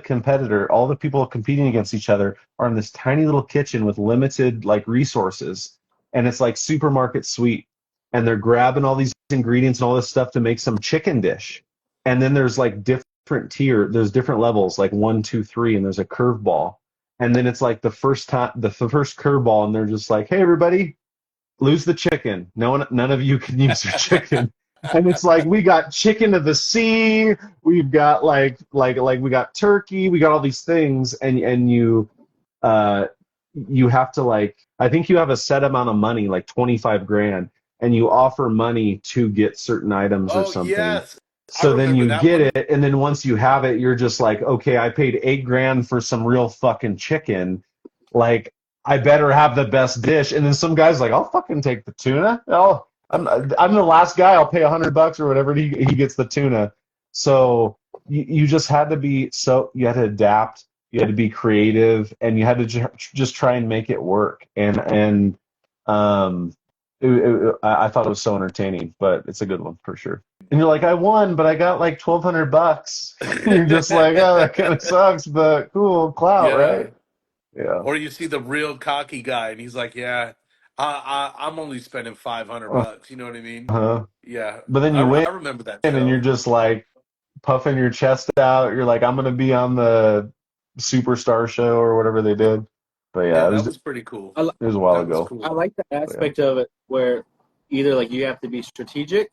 people competing against each other are in this tiny little kitchen with limited like resources, and it's like supermarket sweet, and they're grabbing all these ingredients and all this stuff to make some chicken dish. And then there's like there's different levels, like 1, 2, 3, and there's a curveball. And then it's like the first curveball, and they're just like, hey, everybody, lose the chicken. None of you can use your chicken. And it's like, we got chicken of the sea, we've got like we got turkey, we got all these things, and you have to, like, I think you have a set amount of money, like 25 grand, and you offer money to get certain items or Oh, something. yes. I So then remember you that get one. it, and then once you have it, you're just like, okay, I paid 8 grand for some real fucking chicken. Like, I better have the best dish. And then some guy's like, I'll fucking take the tuna. I'm the last guy. I'll pay $100 or whatever. He gets the tuna. So you just had to you had to adapt. You had to be creative, and you had to just try and make it work. And I thought it was so entertaining, but it's a good one for sure. And you're like, I won, but I got like $1,200. You're just like, oh, that kind of sucks, but cool, clout, Yeah. right? Yeah. Or you see the real cocky guy, and he's like, "Yeah, I'm only spending $500." You know what I mean? Uh-huh. Yeah, But then I, you win, I remember that and you're show. just like puffing your chest out. You're like, I'm gonna be on the Superstar show or whatever they did. But yeah, Yeah, it was that was pretty cool. I, li- it was a while That was ago. I cool. like that But yeah. aspect of it where either like you have to be strategic,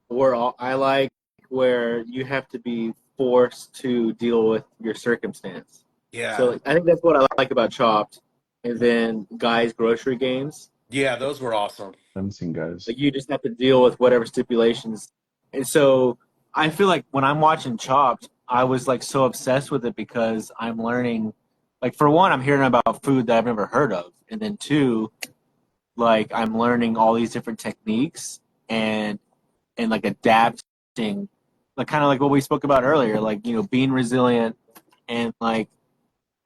or I like where you have to be forced to deal with your circumstance. Yeah, So like, I think that's what I like about Chopped, and then Guy's Grocery Games. yeah, those were awesome. I haven't seen guys. Like you just have to deal with whatever stipulations. And so I feel like when I'm watching Chopped, I was like so obsessed with it because I'm learning. Like for one, I'm hearing about food that I've never heard of, and then two, like I'm learning all these different techniques and like adapting, like kind of like what we spoke about earlier, like being resilient and like,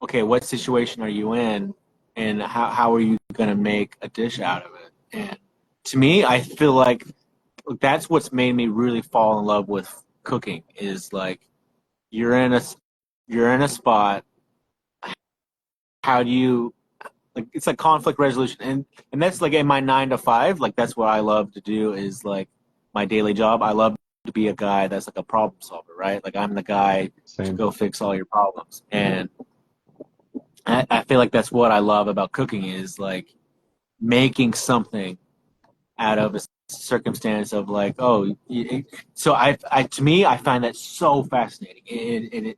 okay, what situation are you in, and how are you gonna make a dish out of it? And to me, I feel like that's what's made me really fall in love with cooking is like you're in a spot. How do you like it's like conflict resolution and that's like in my 9 to 5, like that's what I love to do is like my daily job. I love to be a guy that's like a problem solver, right? Like I'm the guy to Same. go fix all your problems. And I feel like that's what I love about cooking is like making something out of a circumstance of like, oh, so I to me, I find that so fascinating.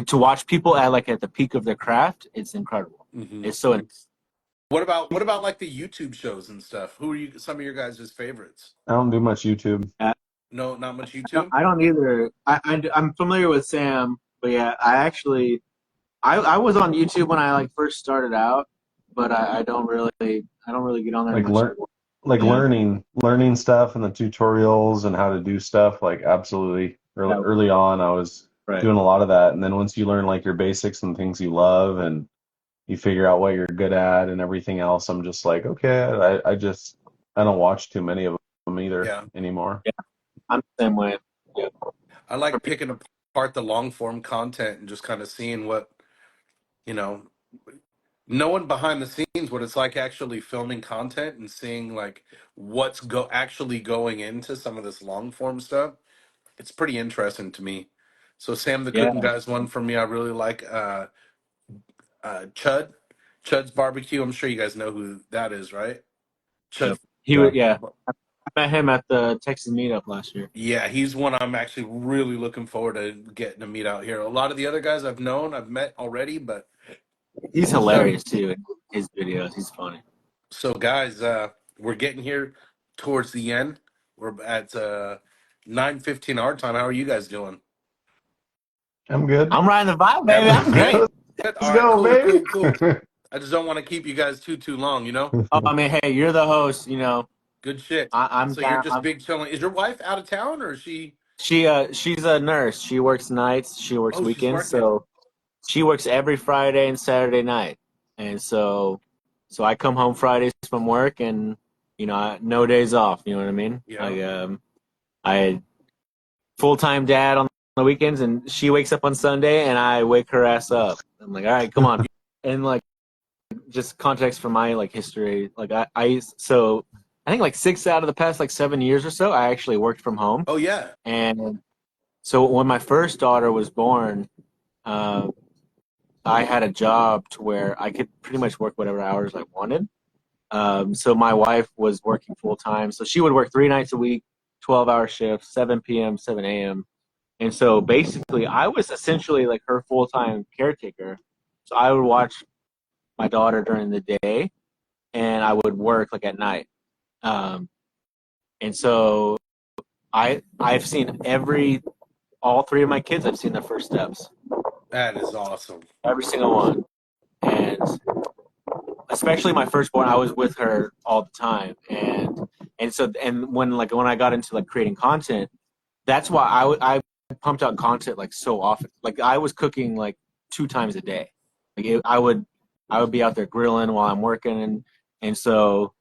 To watch people at the peak of their craft, it's incredible. Hmm. It's so. What about like the YouTube shows and stuff? Who are you? Some of your guys' favorites? I don't do much YouTube. No, not much YouTube. I don't either. I'm familiar with Sam, but yeah, I was on YouTube when I like first started out, but I don't really get on there Like much. Yeah. learning stuff and the tutorials and how to do stuff. Like absolutely. Yeah. Early on, I was Right. doing a lot of that, and then once you learn like your basics and things you love, and you figure out what you're good at and everything else, I'm just like, okay, I don't watch too many of them either Yeah, anymore. Yeah, I'm the same way. Yeah. I like picking apart the long form content and just kind of seeing what you know, knowing behind the scenes what it's like actually filming content and seeing like what's actually going into some of this long form stuff. It's pretty interesting to me. So Sam the Yeah. Cooking Guy's one for me. I really like Chud. Chud's Barbecue. I'm sure you guys know who that is, right? Yep. Chud. He Yeah. was. Yeah. I met him at the Texas meetup last year. Yeah, he's one I'm actually really looking forward to getting to meet out here. A lot of the other guys I've met already, but He's so hilarious too. His videos. He's funny. so guys, we're getting here towards the end. We're at 9:15 our time. How are you guys doing? I'm good. I'm riding the vibe, baby. I'm Everything great. good? All Let's right, go, cool, baby. cool, cool. I just don't want to keep you guys too long, you know? Oh, I mean, hey, you're the host. Good shit. I'm So you're down. just big chilling. Is your wife out of town or is she? She's a nurse. She works nights. She works Oh, she's weekends. working. So she works every Friday and Saturday night. And so I come home Fridays from work, and no days off. You know what I mean? Yeah. I full time dad on the weekends, and she wakes up on Sunday, and I wake her ass up. I'm like, all right, come on. And like, just context for my like history. Like so I think like 6 out of the past like 7 years or so, I actually worked from home. Oh yeah. And so when my first daughter was born, uh, I had a job to where I could pretty much work whatever hours I wanted. So my wife was working full time. So she would work 3 nights a week, 12-hour shifts, 7 p.m., 7 a.m. And so basically, I was essentially like her full time caretaker. So I would watch my daughter during the day, and I would work like at night. Um, and so I've seen all three of my kids. I've seen their first steps, That is awesome. every single one, and especially my firstborn, I was with her all the time, and when I got into like creating content, that's why I pumped out content like so often. Like I was cooking like 2 times a day. Like I would be out there grilling while I'm working, and so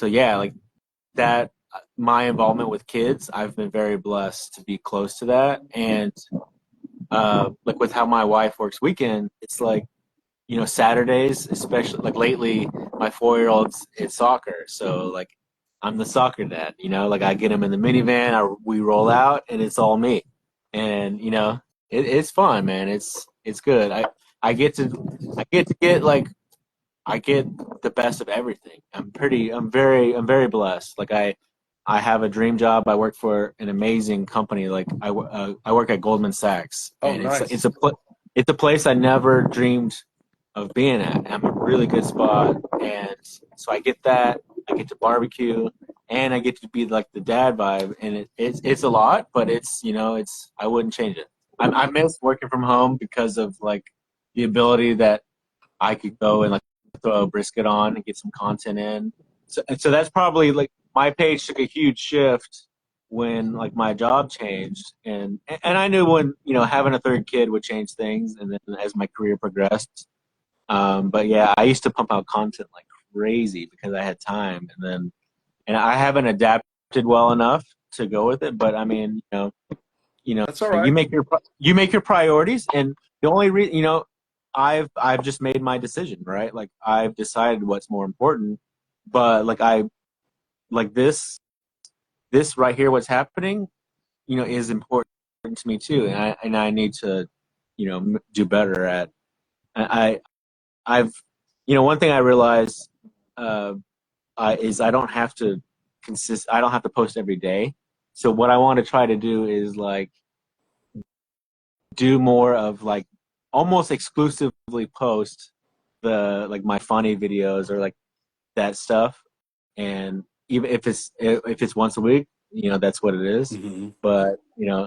yeah, like that. My involvement with kids, I've been very blessed to be close to that, and like with how my wife works weekend, it's like Saturdays, especially like lately, my 4-year-old's in soccer, so like I'm the soccer dad. Like I get him in the minivan, we roll out, and it's all me, and it's fun, man. It's good. I get to get like I get the best of everything. I'm very blessed. Like I have a dream job. I work for an amazing company. Like I work at Goldman Sachs, Oh, and nice. it's a place I never dreamed of being at. I'm a really good spot, and so I get that. I get to barbecue, and I get to be like the dad vibe, and it's a lot, but it's I wouldn't change it. I miss working from home because of like the ability that I could go and like throw a brisket on and get some content in. So that's probably like my page took a huge shift when like my job changed, and I knew when having a third kid would change things, and then as my career progressed. But yeah, I used to pump out content like crazy because I had time, and I haven't adapted well enough to go with it, but I mean, That's all right. you make your priorities, and the only reason, I've just made my decision, right? Like I've decided what's more important, but like this right here, what's happening, is important to me too, and I need to, do better at. I've, one thing I realized is I don't have to I don't have to post every day. So what I want to try to do is like do more of like almost exclusively post the like my funny videos or like that stuff, and even if it's once a week, that's what it is. Mm-hmm. But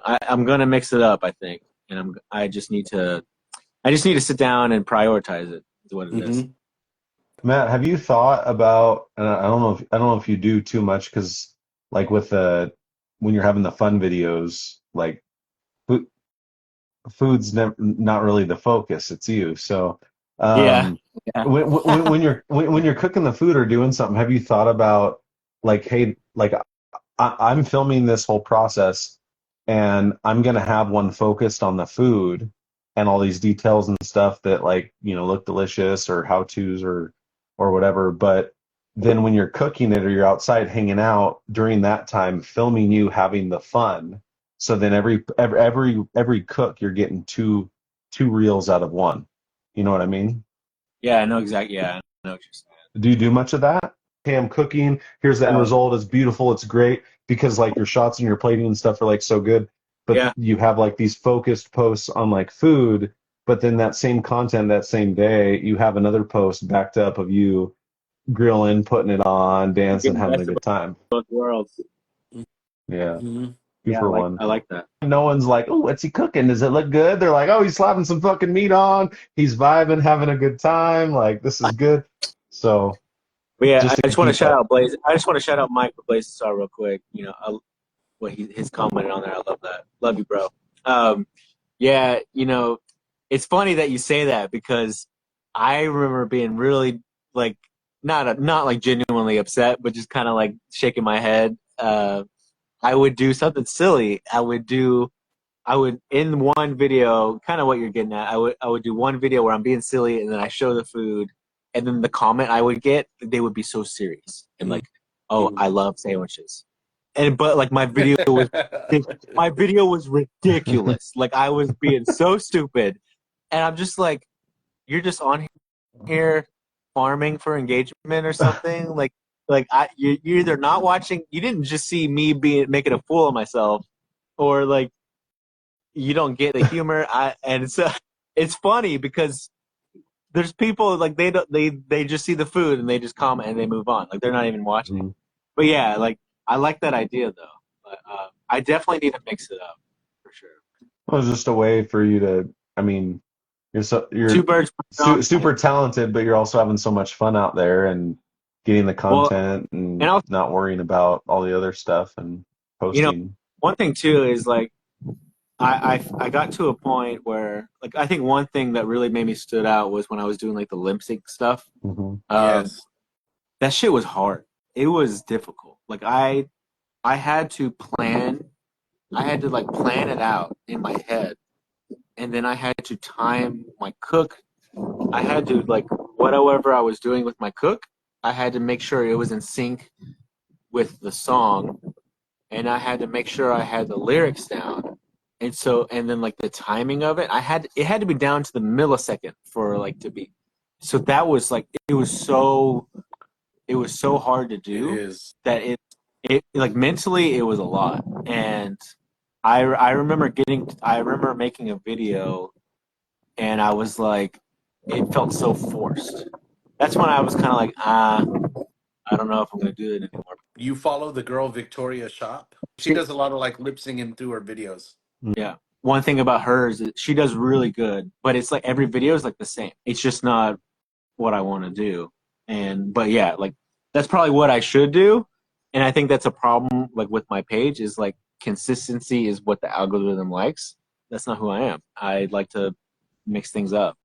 I'm gonna mix it up, I think, and I just need to sit down and prioritize it. Is what it is. Matt, have you thought about, and I don't know if you do too much, because like with when you're having the fun videos, like food's not really the focus, it's you. So Yeah. when you're cooking the food or doing something, have you thought about like, hey, like I'm filming this whole process and I'm gonna have one focused on the food and all these details and stuff that like, look delicious or how-tos or whatever, but then when you're cooking it or you're outside hanging out during that time, filming you having the fun. So then every cook you're getting two reels out of one. You know what I mean? Yeah, I know exactly. Yeah, I know what you're saying. Do you do much of that? Hey, I'm cooking. Here's the end result. It's beautiful. It's great because like your shots and your plating and stuff are like so good. But yeah, you have like these focused posts on like food. But then that same content that same day, you have another post backed up of you grilling, putting it on, dancing, having a good time. both worlds. Yeah. Mm-hmm. Two for one. I like that. No one's like, oh, what's he cooking? Does it look good? They're like, oh, he's slapping some fucking meat on. He's vibing, having a good time. Like, this is good. So, but yeah, just I just want to shout out Blaze. I just want to shout out Mike for Blaze Star real quick. What his commented on there. I love that. Love you, bro. Yeah, it's funny that you say that because I remember being really like not like genuinely upset, but just kind of like shaking my head. I would do something silly. I would in one video, kind of what you're getting at. I would do one video where I'm being silly, and then I show the food, and then the comment I would get, they would be so serious and like, "Oh, I love sandwiches," but like my video was ridiculous. Like I was being so stupid, and I'm just like, "You're just on here farming for engagement or something?" You're either not watching. You didn't just see me making a fool of myself, or like you don't get the humor. And so it's funny because there's people like they just see the food and they just comment and they move on, like they're not even watching. Mm-hmm. But yeah, like I like that idea though. But I definitely need to mix it up for sure. Well, it's just a way for you to. I mean, you're Two birds. super talented, but you're also having so much fun out there and getting the content and not worrying about all the other stuff and posting. One thing too is like I got to a point where like I think one thing that really made me stood out was when I was doing like the lip sync stuff. Mm-hmm. Yes. That shit was hard. It was difficult. Like I had to plan. I had to like plan it out in my head, and then I had to time my cook. I had to like whatever I was doing with my cook, I had to make sure it was in sync with the song, and I had to make sure I had the lyrics down. And then like the timing of it, it had to be down to the millisecond for like to be. So that was like it was so hard to do. It is. That it like mentally it was a lot. And I remember making a video, and I was like, it felt so forced. That's when I was kind of like, I don't know if I'm going to do it anymore. You follow the girl Victoria Shop? She does a lot of like lip singing through her videos. Yeah. One thing about her is that she does really good, but it's like every video is like the same. It's just not what I want to do. But yeah, like that's probably what I should do. And I think that's a problem like with my page is like consistency is what the algorithm likes. That's not who I am. I'd like to mix things up.